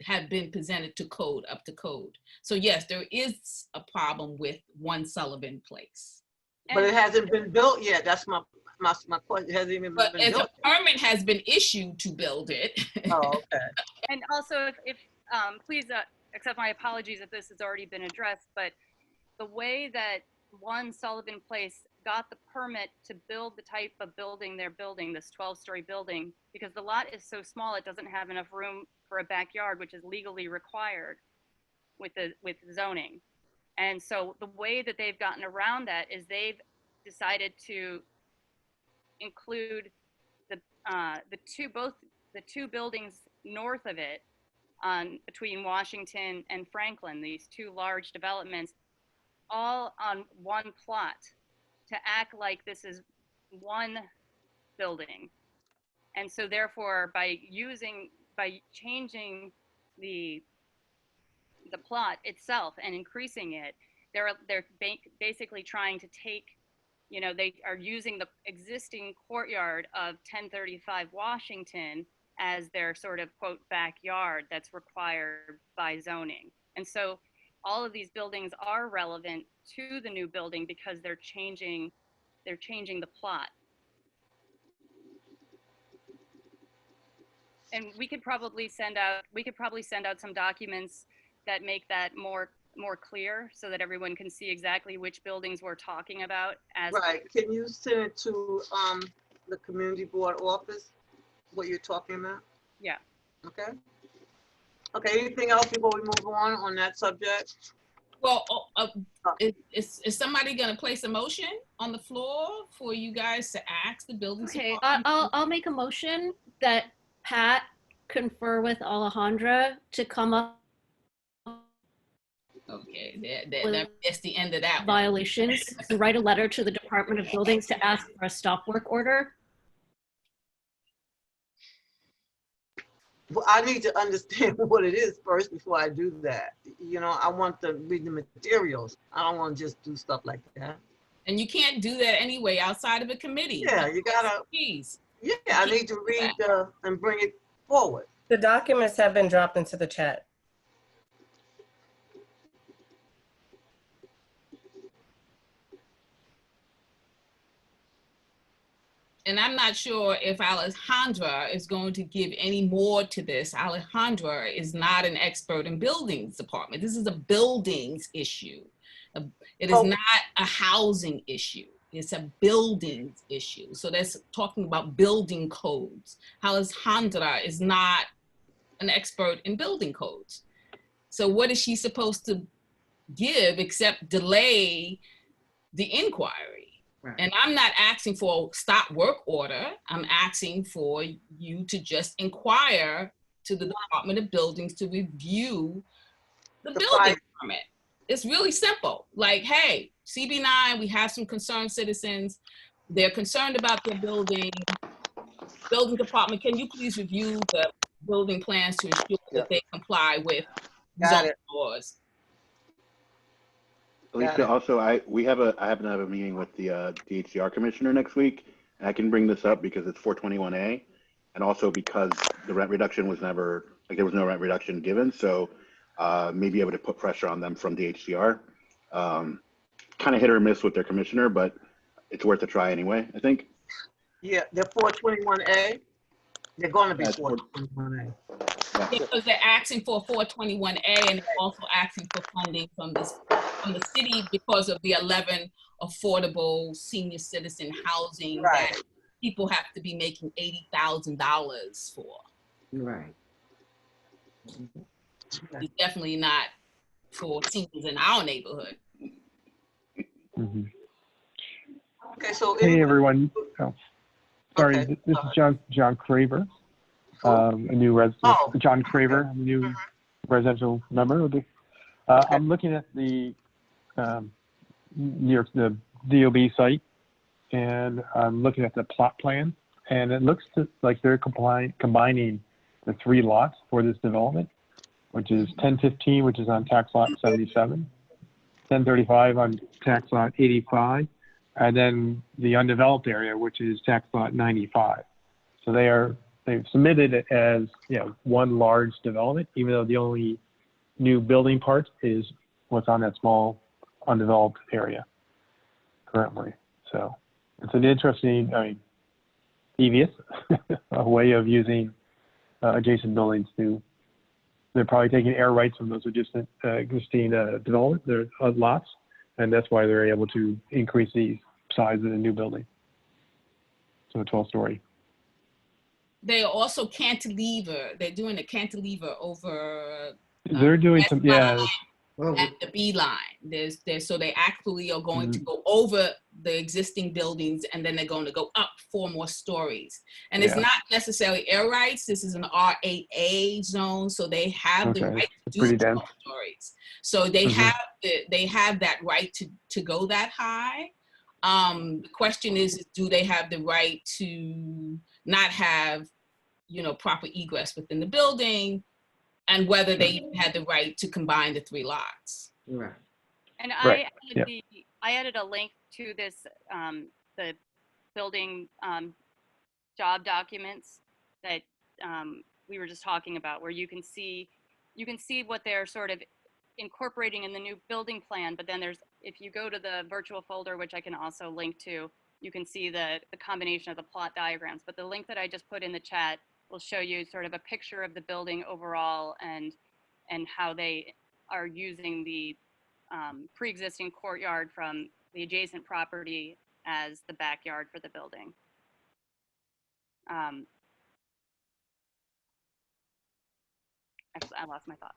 have been presented to code, up to code. So yes, there is a problem with one Sullivan Place. But it hasn't been built yet. That's my question. It hasn't even been built. But a permit has been issued to build it. Oh, okay. And also, if please accept my apologies if this has already been addressed, but the way that one Sullivan Place got the permit to build the type of building they're building, this 12-story building, because the lot is so small, it doesn't have enough room for a backyard, which is legally required with zoning. And so the way that they've gotten around that is they've decided to include the two buildings north of it, between Washington and Franklin, these two large developments, all on one plot, to act like this is one building. And so therefore, by changing the plot itself and increasing it, they're basically trying to take, you know, they are using the existing courtyard of 1035 Washington as their sort of quote backyard that's required by zoning. And so all of these buildings are relevant to the new building because they're changing the plot. And we could probably send out some documents that make that more clear so that everyone can see exactly which buildings we're talking about. Right. Can you send it to the community board office? what you're talking about? Yeah. Okay. Okay, anything else before we move on that subject? Well, is somebody gonna place a motion on the floor for you guys to ask the building Okay, department? I'll make a motion that Pat confer with Alejandra to come up Okay, that's the end of that one. violations and write a letter to the Department of Buildings to ask for a stop work order. Well, I need to understand what it is first before I do that. You know, I want to read the materials. I don't want to just do stuff like that. And you can't do that anyway outside of a committee. Yeah, you gotta. Please. Yeah, I need to read and bring it forward. The documents have been dropped into the chat. And I'm not sure if Alejandra is going to give any more to this. Alejandra is not an expert in buildings department. This is a buildings issue. It is not a housing issue. It's a buildings issue. So that's talking about building codes. Alejandra is not an expert in building codes. So what is she supposed to give except delay the inquiry? Right. And I'm not asking for a stop work order. I'm asking for you to just inquire to the Department of Buildings to review the building permit. It's really simple. Like, hey, CB9, we have some concerned citizens. They're concerned about their building. Building department, can you please review the building plans to ensure that they comply with zoning laws? Alicia, also, I happen to have a meeting with the DHCR commissioner next week, and I can bring this up because it's 421A, and also because the rent reduction was never, like there was no rent reduction given, so maybe able to put pressure on them from DHCR. Kind of hit or miss with their commissioner, but it's worth a try anyway, I think. Yeah, they're 421A. They're going to be 421A. Yeah, because they're asking for 421A and they're also asking for funding from the city because of the 11 affordable senior citizen housing that people have to be making $80,000 for. Right. It's definitely not for seniors in our neighborhood. Mm-hmm. Okay, so hey everyone. Oh, sorry, this is John Craver. A new resident, John Craver, a new residential member of the. I'm looking at the New York, the DOB site, and I'm looking at the plot plan, and it looks like they're combining the 3 lots for this development, which is 1015, which is on tax lot 77, 1035 on tax lot 85, and then the undeveloped area, which is tax lot 95. So they've submitted it as one large development, even though the only new building part is what's on that small undeveloped area currently. So it's an interesting, devious a way of using adjacent buildings to. They're probably taking air rights from those existing development, their lots, and that's why they're able to increase the size of the new building. So a 12-story. They are also cantilever. They're doing a cantilever over. They're doing some, at the B line. So they actually are going to go over the existing buildings and then they're going to go up 4 more stories. And it's not necessarily air rights. This is an R8A zone, so they have the right to do 4 stories. So they have that right to go that high. The question is, do they have the right to not have, proper egress within the building, and whether they even had the right to combine the 3 lots. Right. And I added a link to this, the building job documents that we were just talking about, where you can see what they're sort of incorporating in the new building plan. But then if you go to the virtual folder, which I can also link to, you can see the combination of the plot diagrams. But the link that I just put in the chat will show you sort of a picture of the building overall and how they are using the pre-existing courtyard from the adjacent property as the backyard for the building. I lost my thought.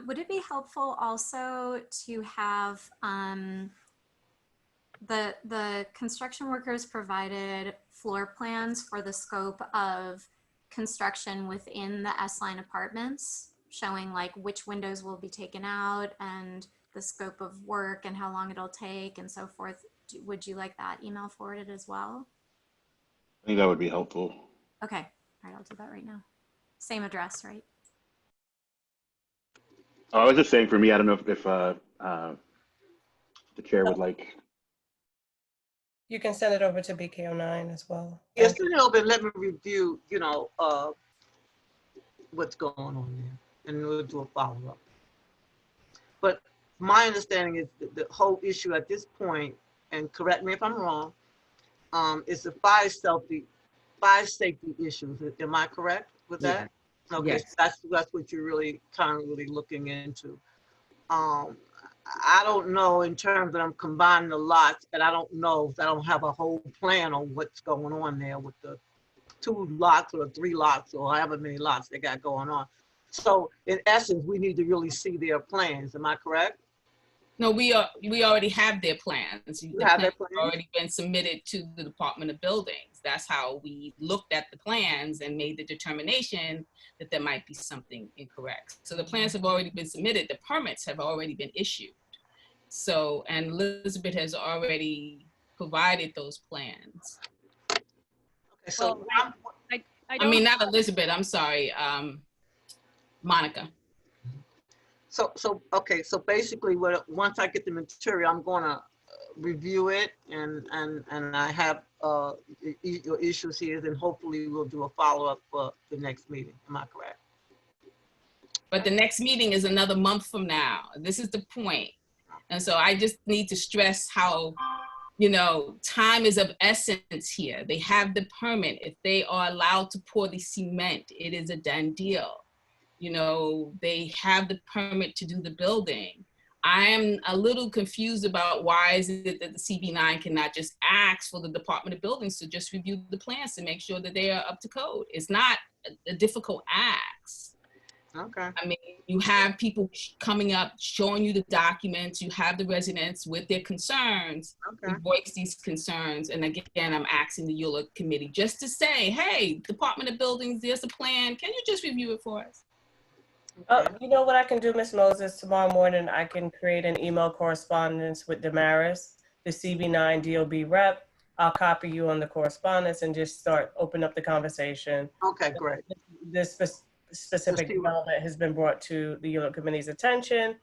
Would it be helpful also to have the construction workers provided floor plans for the scope of construction within the S-line apartments, showing like which windows will be taken out and the scope of work and how long it'll take and so forth? Would you like that email forwarded as well? I think that would be helpful. Okay, all right, I'll do that right now. Same address, right? Oh, I was just saying for me, I don't know if the chair would like. You can send it over to BK09 as well. Yes, you know, but let me review, you know, what's going on there, and we'll do a follow-up. But my understanding is that the whole issue at this point, and correct me if I'm wrong, is the fire safety issues. Am I correct with that? Yeah. Okay, yes. So that's what you're really kind of really looking into. I don't know in terms that I'm combining the lots, and I don't know, I don't have a whole plan on what's going on there with the 2 lots or 3 lots or however many lots they got going on. So in essence, we need to really see their plans. Am I correct? No, we already have their plans. You have their plans? Already been submitted to the Department of Buildings. That's how we looked at the plans and made the determination that there might be something incorrect. So the plans have already been submitted. The permits have already been issued. So, and Elizabeth has already provided those plans. Okay, so well, I mean, not Elizabeth, I'm sorry, Monica. So okay, so basically once I get the material, I'm gonna review it and I have your issues here, then hopefully we'll do a follow-up for the next meeting. Am I correct? But the next meeting is another month from now. This is the point. And so I just need to stress how, you know, time is of essence here. They have the permit. If they are allowed to pour the cement, it is a done deal. You know, they have the permit to do the building. I am a little confused about why is it that the CB9 cannot just ask for the Department of Buildings to just review the plans to make sure that they are up to code. It's not a difficult ask. Okay. I mean, you have people coming up, showing you the documents, you have the residents with their concerns, okay. Voice these concerns. And again, I'm asking the ULURP committee just to say, hey, Department of Buildings, there's a plan. Can you just review it for us? You know what I can do, Ms. Moses? Tomorrow morning, I can create an email correspondence with Damaris, the CB9 DOB rep. I'll copy you on the correspondence and just open up the conversation. Okay, great. This specific development has been brought to the ULURP committee's attention.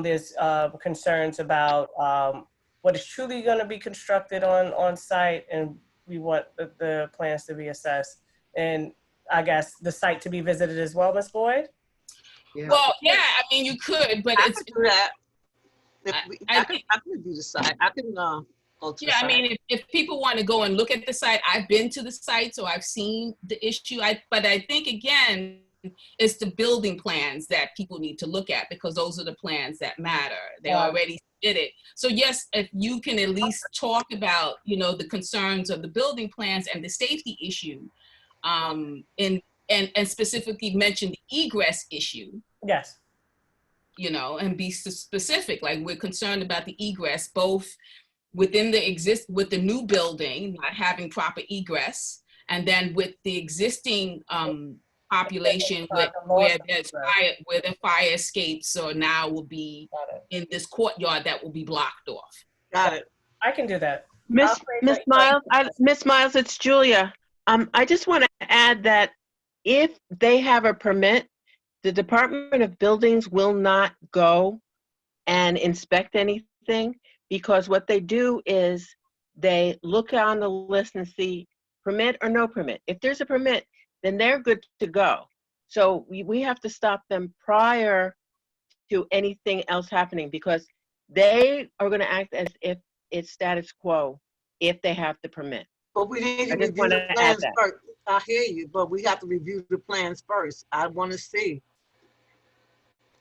There's concerns about what is truly going to be constructed on site, and we want the plans to be assessed. And I guess the site to be visited as well, Ms. Boyd? Yeah. Well, yeah, I mean, you could, but I could do that. I could do the site. I can go to the site. I mean, if people want to go and look at the site, I've been to the site, so I've seen the issue. But I think, again, it's the building plans that people need to look at because those are the plans that matter. They already did it. So yes, if you can at least talk about, you know, the concerns of the building plans and the safety issue, and specifically mention the egress issue. Yes. You know, and be specific, like we're concerned about the egress, both within with the new building, not having proper egress, and then with the existing population where the fire escapes, so now will be in this courtyard that will be blocked off. Got it. I can do that. Miss Miles, it's Julia. I just want to add that if they have a permit, the Department of Buildings will not go and inspect anything, because what they do is they look on the list and see permit or no permit. If there's a permit, then they're good to go. So we have to stop them prior to anything else happening, because they are going to act as if it's status quo if they have the permit. But we need to review the plans first. I hear you, but we have to review the plans first. I want to see.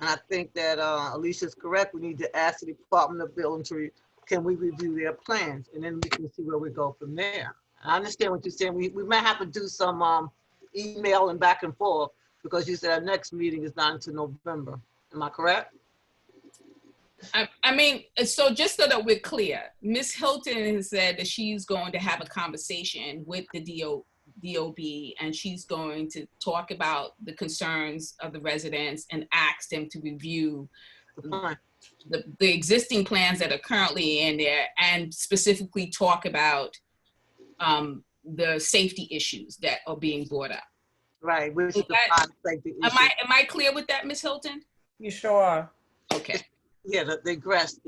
And I think that Alicia's correct. We need to ask the Department of Buildings, can we review their plans? And then we can see where we go from there. I understand what you're saying. We might have to do some email and back and forth, because you said our next meeting is not until November. Am I correct? I mean, so just so that we're clear, Ms. Hilton has said that she's going to have a conversation with the DOB, and she's going to talk about the concerns of the residents and ask them to review the existing plans that are currently in there, and specifically talk about the safety issues that are being brought up. Right, which is the five safety issues. Am I clear with that, Ms. Hilton? You sure are. Okay. Yeah, the egress,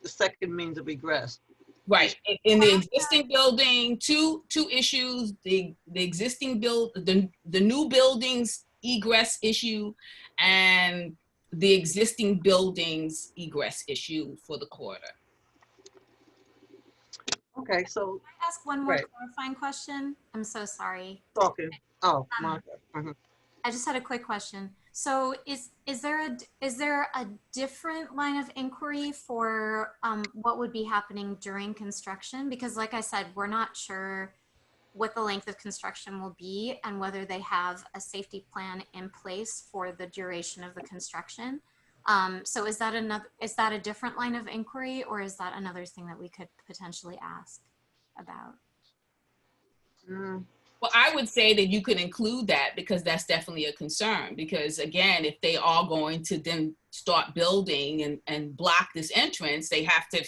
the second means of egress. Right. In the existing building, two issues: the existing the new building's egress issue, and the existing building's egress issue for the corridor. Okay, so can I ask one more clarifying question? I'm so sorry. Talking. Oh, Martha. I just had a quick question. So is there a different line of inquiry for what would be happening during construction? Because like I said, we're not sure what the length of construction will be and whether they have a safety plan in place for the duration of the construction. So is that a different line of inquiry, or is that another thing that we could potentially ask about? Well, I would say that you could include that, because that's definitely a concern. Because again, if they are going to then start building and block this entrance, you have to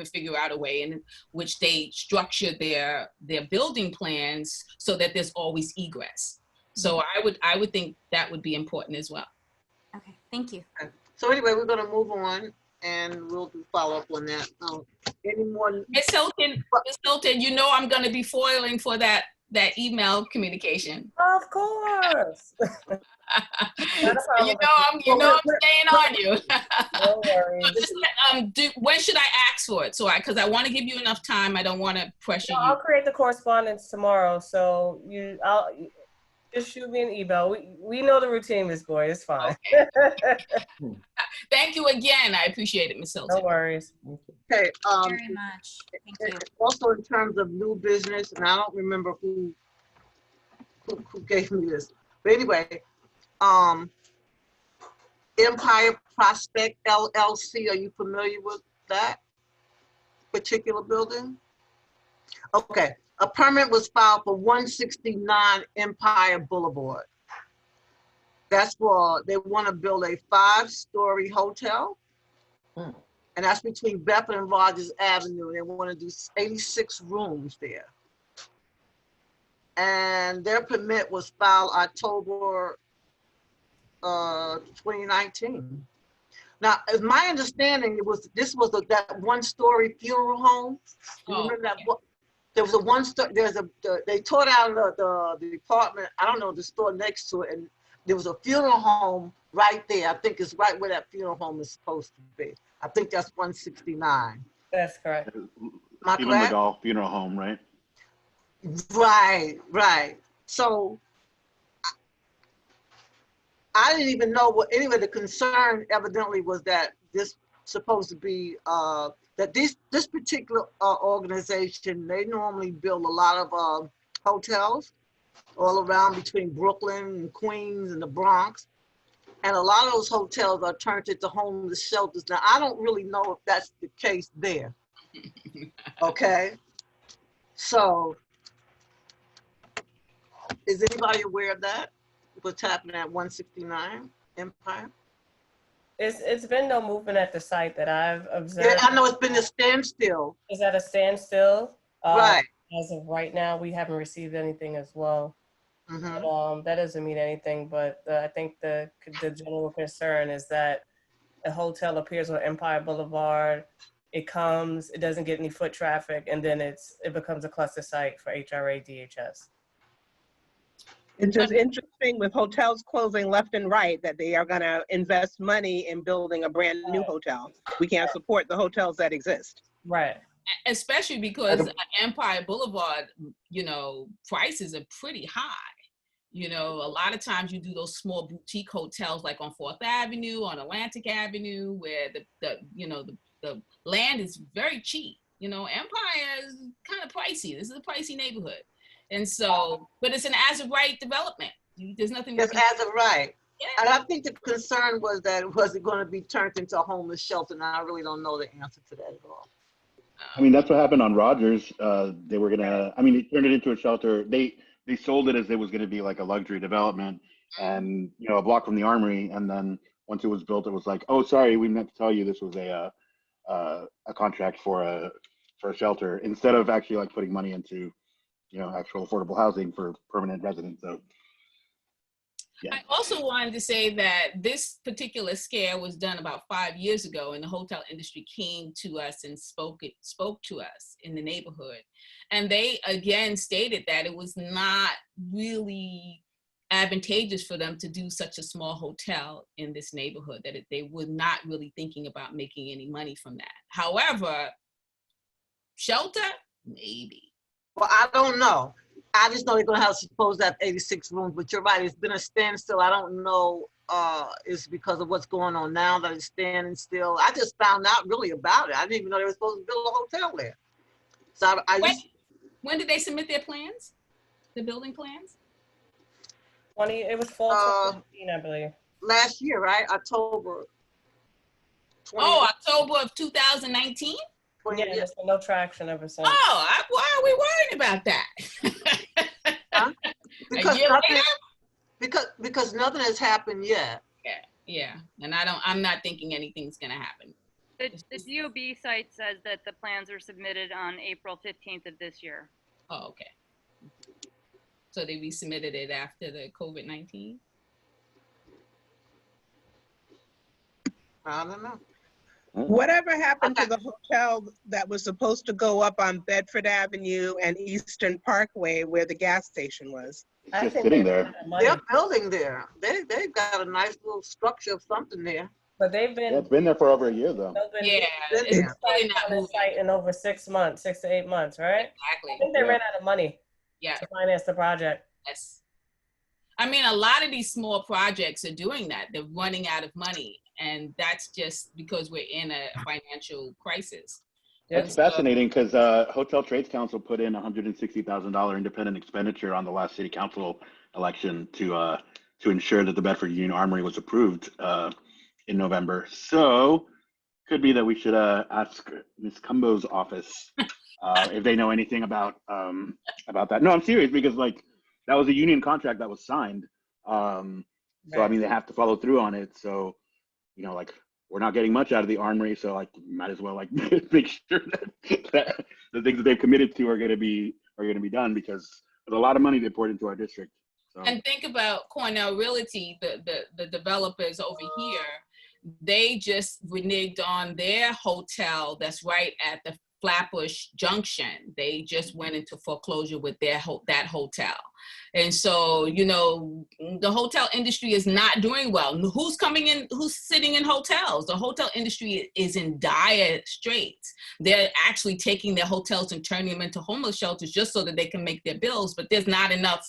figure out a way in which they structure their building plans so that there's always egress. So I would think that would be important as well. Okay, thank you. Okay. So anyway, we're going to move on, and we'll do follow up on that. Any more? Ms. Hilton, you know I'm going to be foiling for that email communication. Of course. You know I'm staying on you. No worries. When should I ask for it? Because I want to give you enough time. I don't want to pressure you. I'll create the correspondence tomorrow. So I'll just shoot me an email. We know the routine, Ms. Boyd. It's fine. Okay. Thank you again. I appreciate it, Ms. Hilton. No worries. Okay. Very much. Thank you. Also, in terms of new business, and I don't remember who gave me this, but anyway, Empire Prospect LLC. Are you familiar with that particular building? Okay. A permit was filed for 169 Empire Boulevard. That's for, they want to build a 5-story hotel. And that's between Bedford and Rogers Avenue. They want to do 86 rooms there. And their permit was filed October 2019. Now, as my understanding, this was that 1-story funeral home. You remember that? There was a 1-story. They tore down the apartment. I don't know, the store next to it, and there was a funeral home right there. I think it's right where that funeral home is supposed to be. I think that's 169. That's correct. Stephen McGall Funeral Home, right? Right. So I didn't even know what. Anyway, the concern evidently was that this supposed to be that this particular organization, they normally build a lot of hotels all around between Brooklyn and Queens and the Bronx. And a lot of those hotels are turned into homeless shelters. Now, I don't really know if that's the case there. Okay. So is anybody aware of that? What's happening at 169 Empire? It's been no movement at the site that I've observed. Yeah, I know it's been a standstill. Is that a standstill? Right. As of right now, we haven't received anything as well. Mm-hmm. But, that doesn't mean anything, but I think the general concern is that a hotel appears on Empire Boulevard. It doesn't get any foot traffic, and then it becomes a cluster site for HRA DHS. It's just interesting with hotels closing left and right that they are going to invest money in building a brand new hotel. We can't support the hotels that exist. Right. Especially because Empire Boulevard, prices are pretty high. A lot of times you do those small boutique hotels like on 4th Avenue, on Atlantic Avenue, where the land is very cheap. Empire is kind of pricey. This is a pricey neighborhood. And so, but it's an as of right development. There's nothing. Just as of right. Yeah. And I think the concern was that was it going to be turned into a homeless shelter? And I really don't know the answer to that at all. I mean, that's what happened on Rogers. They were gonna. I mean, they turned it into a shelter. They sold it as it was gonna be like a luxury development, and a block from the Armory. And then once it was built, it was like, oh, sorry, we meant to tell you this was a contract for a shelter, instead of actually like putting money into actual affordable housing for permanent residents. So yeah. I also wanted to say that this particular scare was done about 5 years ago, and the hotel industry came to us and spoke to us in the neighborhood. And they again stated that it was not really advantageous for them to do such a small hotel in this neighborhood, that they were not really thinking about making any money from that. However, shelter, maybe. Well, I don't know. I just know they're going to have supposed to have 86 rooms, but you're right. It's been a standstill. I don't know. It's because of what's going on now that it's standing still. I just found out really about it. I didn't even know they were supposed to build a hotel there. So when did they submit their plans? The building plans? It was fall 2015, I believe. Last year, right? October. October of 2019? Yeah, there's been no traction ever since. Why are we worried about that? Huh? A year later? Because nothing has happened yet. Yeah. And I'm not thinking anything's gonna happen. The DOB site says that the plans are submitted on April 15th of this year. Oh, okay. So they resubmitted it after the COVID-19? I don't know. Whatever happened to the hotel that was supposed to go up on Bedford Avenue and Eastern Parkway where the gas station was? It's just sitting there. They're building there. They've got a nice little structure of something there. But they've been. It's been there for over a year though. It's really not moving. Site in over 6 months, 6 to 8 months, right? Exactly. I think they ran out of money. To finance the project. Yes. I mean, a lot of these small projects are doing that. They're running out of money. And that's just because we're in a financial crisis. It's fascinating because Hotel Trades Council put in $160,000 independent expenditure on the last city council election to ensure that the Bedford Union Armory was approved in November. So could be that we should ask Ms. Cumbo's office if they know anything about that. No, I'm serious, because like that was a union contract that was signed. So I mean, they have to follow through on it. So like we're not getting much out of the Armory, so like might as well like make sure that the things that they've committed to are going to be done, because there's a lot of money they poured into our district. So. And think about Cornell Realty, the developers over here. They just reneged on their hotel that's right at the Flatbush Junction. They just went into foreclosure with that hotel. And so, the hotel industry is not doing well. Who's coming in, who's sitting in hotels? The hotel industry is in dire straits. They're actually taking their hotels and turning them into homeless shelters just so that they can make their bills, but there's not enough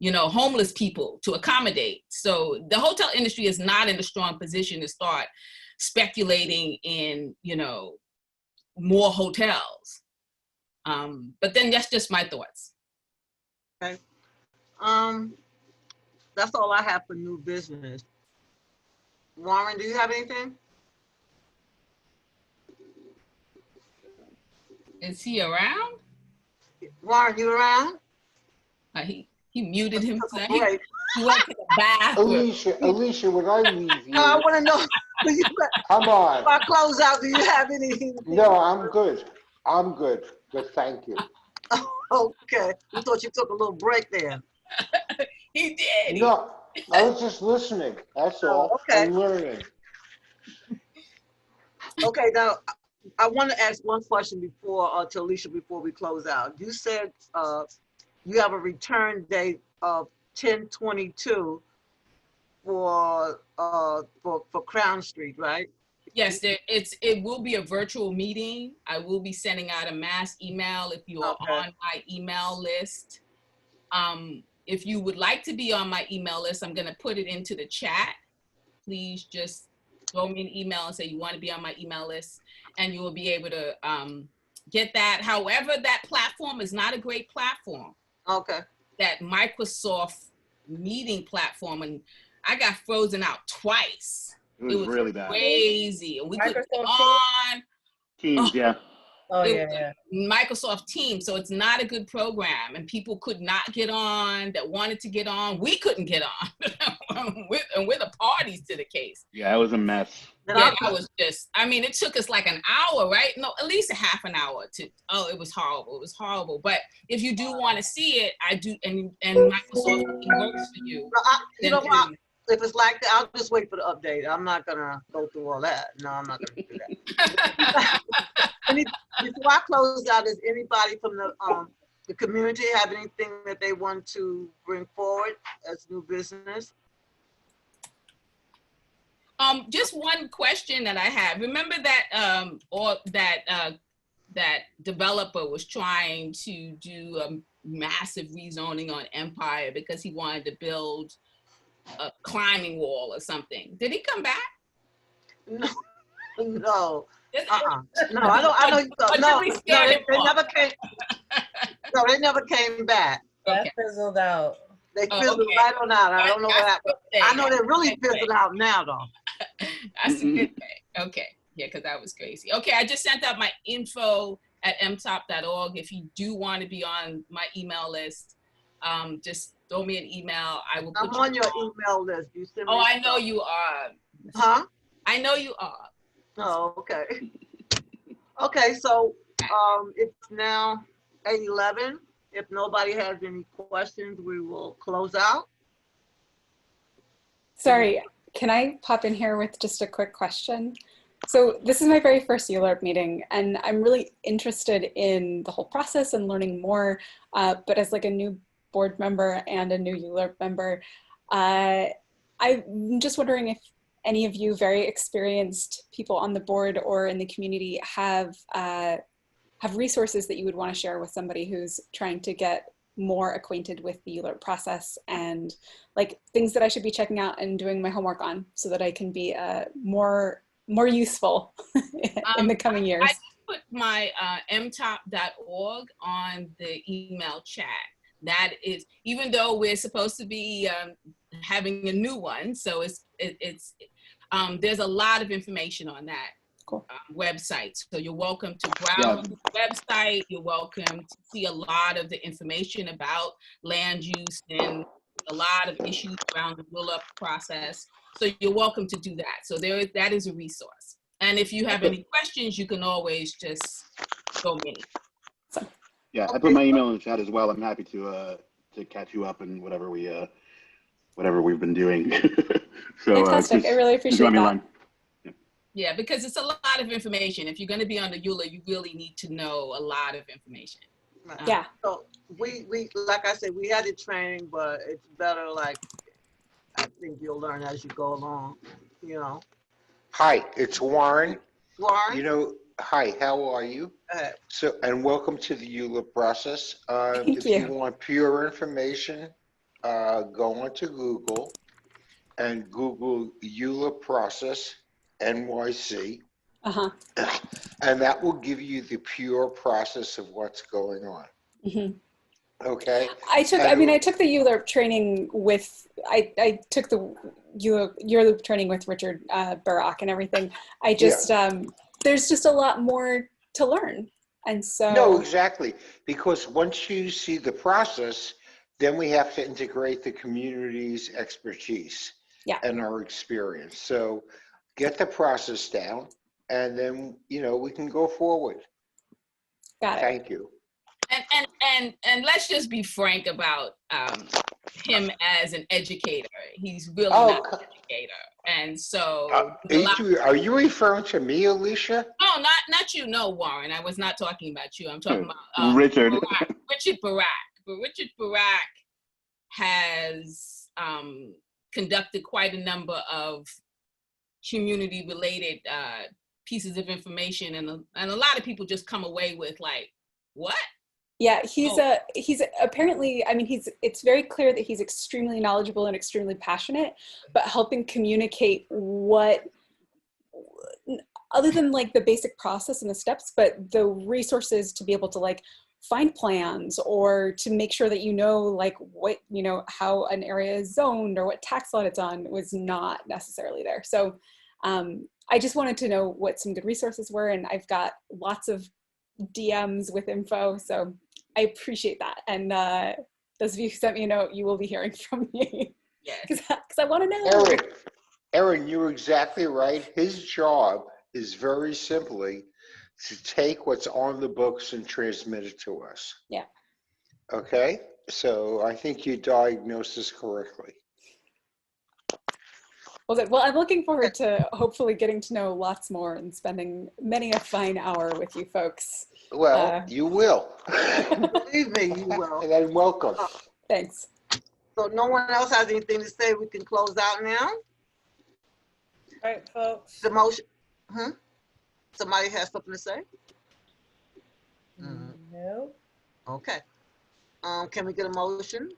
homeless people to accommodate. So the hotel industry is not in a strong position to start speculating in, more hotels. But then that's just my thoughts. Okay. That's all I have for new business. Warren, do you have anything? Is he around? Warren, you around? He muted himself. He went to the bathroom. Alicia, would I leave you? No, I want to know. Come on. If I close out, do you have anything? No, I'm good. But thank you. Okay. I thought you took a little break there. He did. No, I was just listening. That's all. Okay. I'm learning. Okay, now I want to ask one question to Alicia before we close out. You said you have a return date of 10/22 for Crown Street, right? Yes, it will be a virtual meeting. I will be sending out a mass email if you are on my email list. If you would like to be on my email list, I'm going to put it into the chat. Please just throw me an email and say you want to be on my email list, and you will be able to get that. However, that platform is not a great platform. Okay. That Microsoft meeting platform, and I got frozen out twice. It was really bad. Crazy. And we couldn't get Microsoft on. Teams, yeah. Oh It yeah, was Microsoft Teams, so it's not a good program, and people could not get on that wanted to get on. We couldn't get on, and we're the parties to the case. Yeah, it was a mess. Yeah, that was just, I mean, it took us like an hour, right? No, at least a half an hour to, oh, it was horrible. It was horrible. But if you do want to see it, I do, and Microsoft works for you. You know what? If it's like that, I'll just wait for the update. I'm not gonna go through all that. No, I'm not gonna do that. Before I close out, does anybody from the community have anything that they want to bring forward as new business? Just one question that I have. Remember that that developer was trying to do a massive rezoning on Empire because he wanted to build a climbing wall or something. Did he come back? No, no. No, I know you don't. No, they never came. No, they never came back. that fizzled out. They fizzled right on out. I don't know what happened. I know they're really fizzled out now, though. That's a good thing. Okay, yeah, because that was crazy. Okay, I just sent out my info at mtop.org. If you do want to be on my email list, just throw me an email. I will. I'm on your email list. You send me. Oh, I know you are. Huh? I know you are. Oh, okay. Okay, so it's now 8:11. If nobody has any questions, we will close out. Sorry, can I pop in here with just a quick question? So this is my very first ULURP meeting, and I'm really interested in the whole process and learning more. But as like a new board member and a new ULURP member, I'm just wondering if any of you very experienced people on the board or in the community have resources that you would want to share with somebody who's trying to get more acquainted with the ULURP process, and like things that I should be checking out and doing my homework on so that I can be more useful in the coming years. I put my mtop.org on the email chat. That is, even though we're supposed to be having a new one, so there's a lot of information on that. Cool. Website. So you're welcome to browse the website. You're welcome to see a lot of the information about land use and a lot of issues around the ULURP process. So you're welcome to do that. So that is a resource. And if you have any questions, you can always just go me. Yeah, I put my email in the chat as well. I'm happy to catch you up in whatever we've been doing. So, fantastic. I really appreciate that. Yeah, because it's a lot of information. If you're going to be on the ULURP, you really need to know a lot of information. Yeah. So we like I said, we had the training, but it's better. Like I think you'll learn as you go along. You know. Hi, it's Warren. Warren. You know, hi. How are you? So, and welcome to the ULURP process. If you want pure information, go onto Google and Google ULURP process. NYC, and that will give you the pure process of what's going on. Okay. I took the ULURP training with I took the ULURP training with Richard Barak and everything. I just there's just a lot more to learn, and so no, exactly, because once you see the process, then we have to integrate the community's expertise and our experience. So get the process down, and then we can go forward. Got it. Thank you. And let's just be frank about him as an educator. He's really not an educator, and so. Are you referring to me, Alicia? No, not you. No, Warren. I was not talking about you. I'm talking about Richard. Richard Barak. But Richard Barak has conducted quite a number of community-related pieces of information, and a lot of people just come away with like, what? Yeah, he's apparently, I mean, it's very clear that he's extremely knowledgeable and extremely passionate, but helping communicate what, other than like the basic process and the steps, but the resources to be able to like find plans or to make sure that you know like what, you know, how an area is zoned or what tax lot it's on was not necessarily there. So I just wanted to know what some good resources were, and I've got lots of DMs with info, so I appreciate that. And those of you who sent me a note, you will be hearing from me. Because I want to know. Erin, you're exactly right. His job is very simply to take what's on the books and transmit it to us. Yeah. Okay? So I think you diagnosed this correctly. Well, good. Well, I'm looking forward to hopefully getting to know lots more and spending many a fine hour with you folks. Well, you will. Believe me, you will. And then welcome. Thanks. So no one else has anything to say, we can close out now? All right, folks. The motion, Somebody has something to say? No. Okay. Can we get a motion?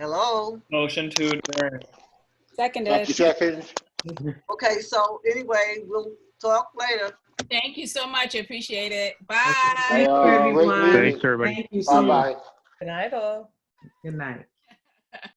Hello? Motion to adjourn. Seconded. Second. Okay, so anyway, we'll talk later. Thank you so much. I appreciate it. Bye. Thank you, everyone. Thanks, everybody. Thank you so much. Bye-bye. Good night, all. Good night.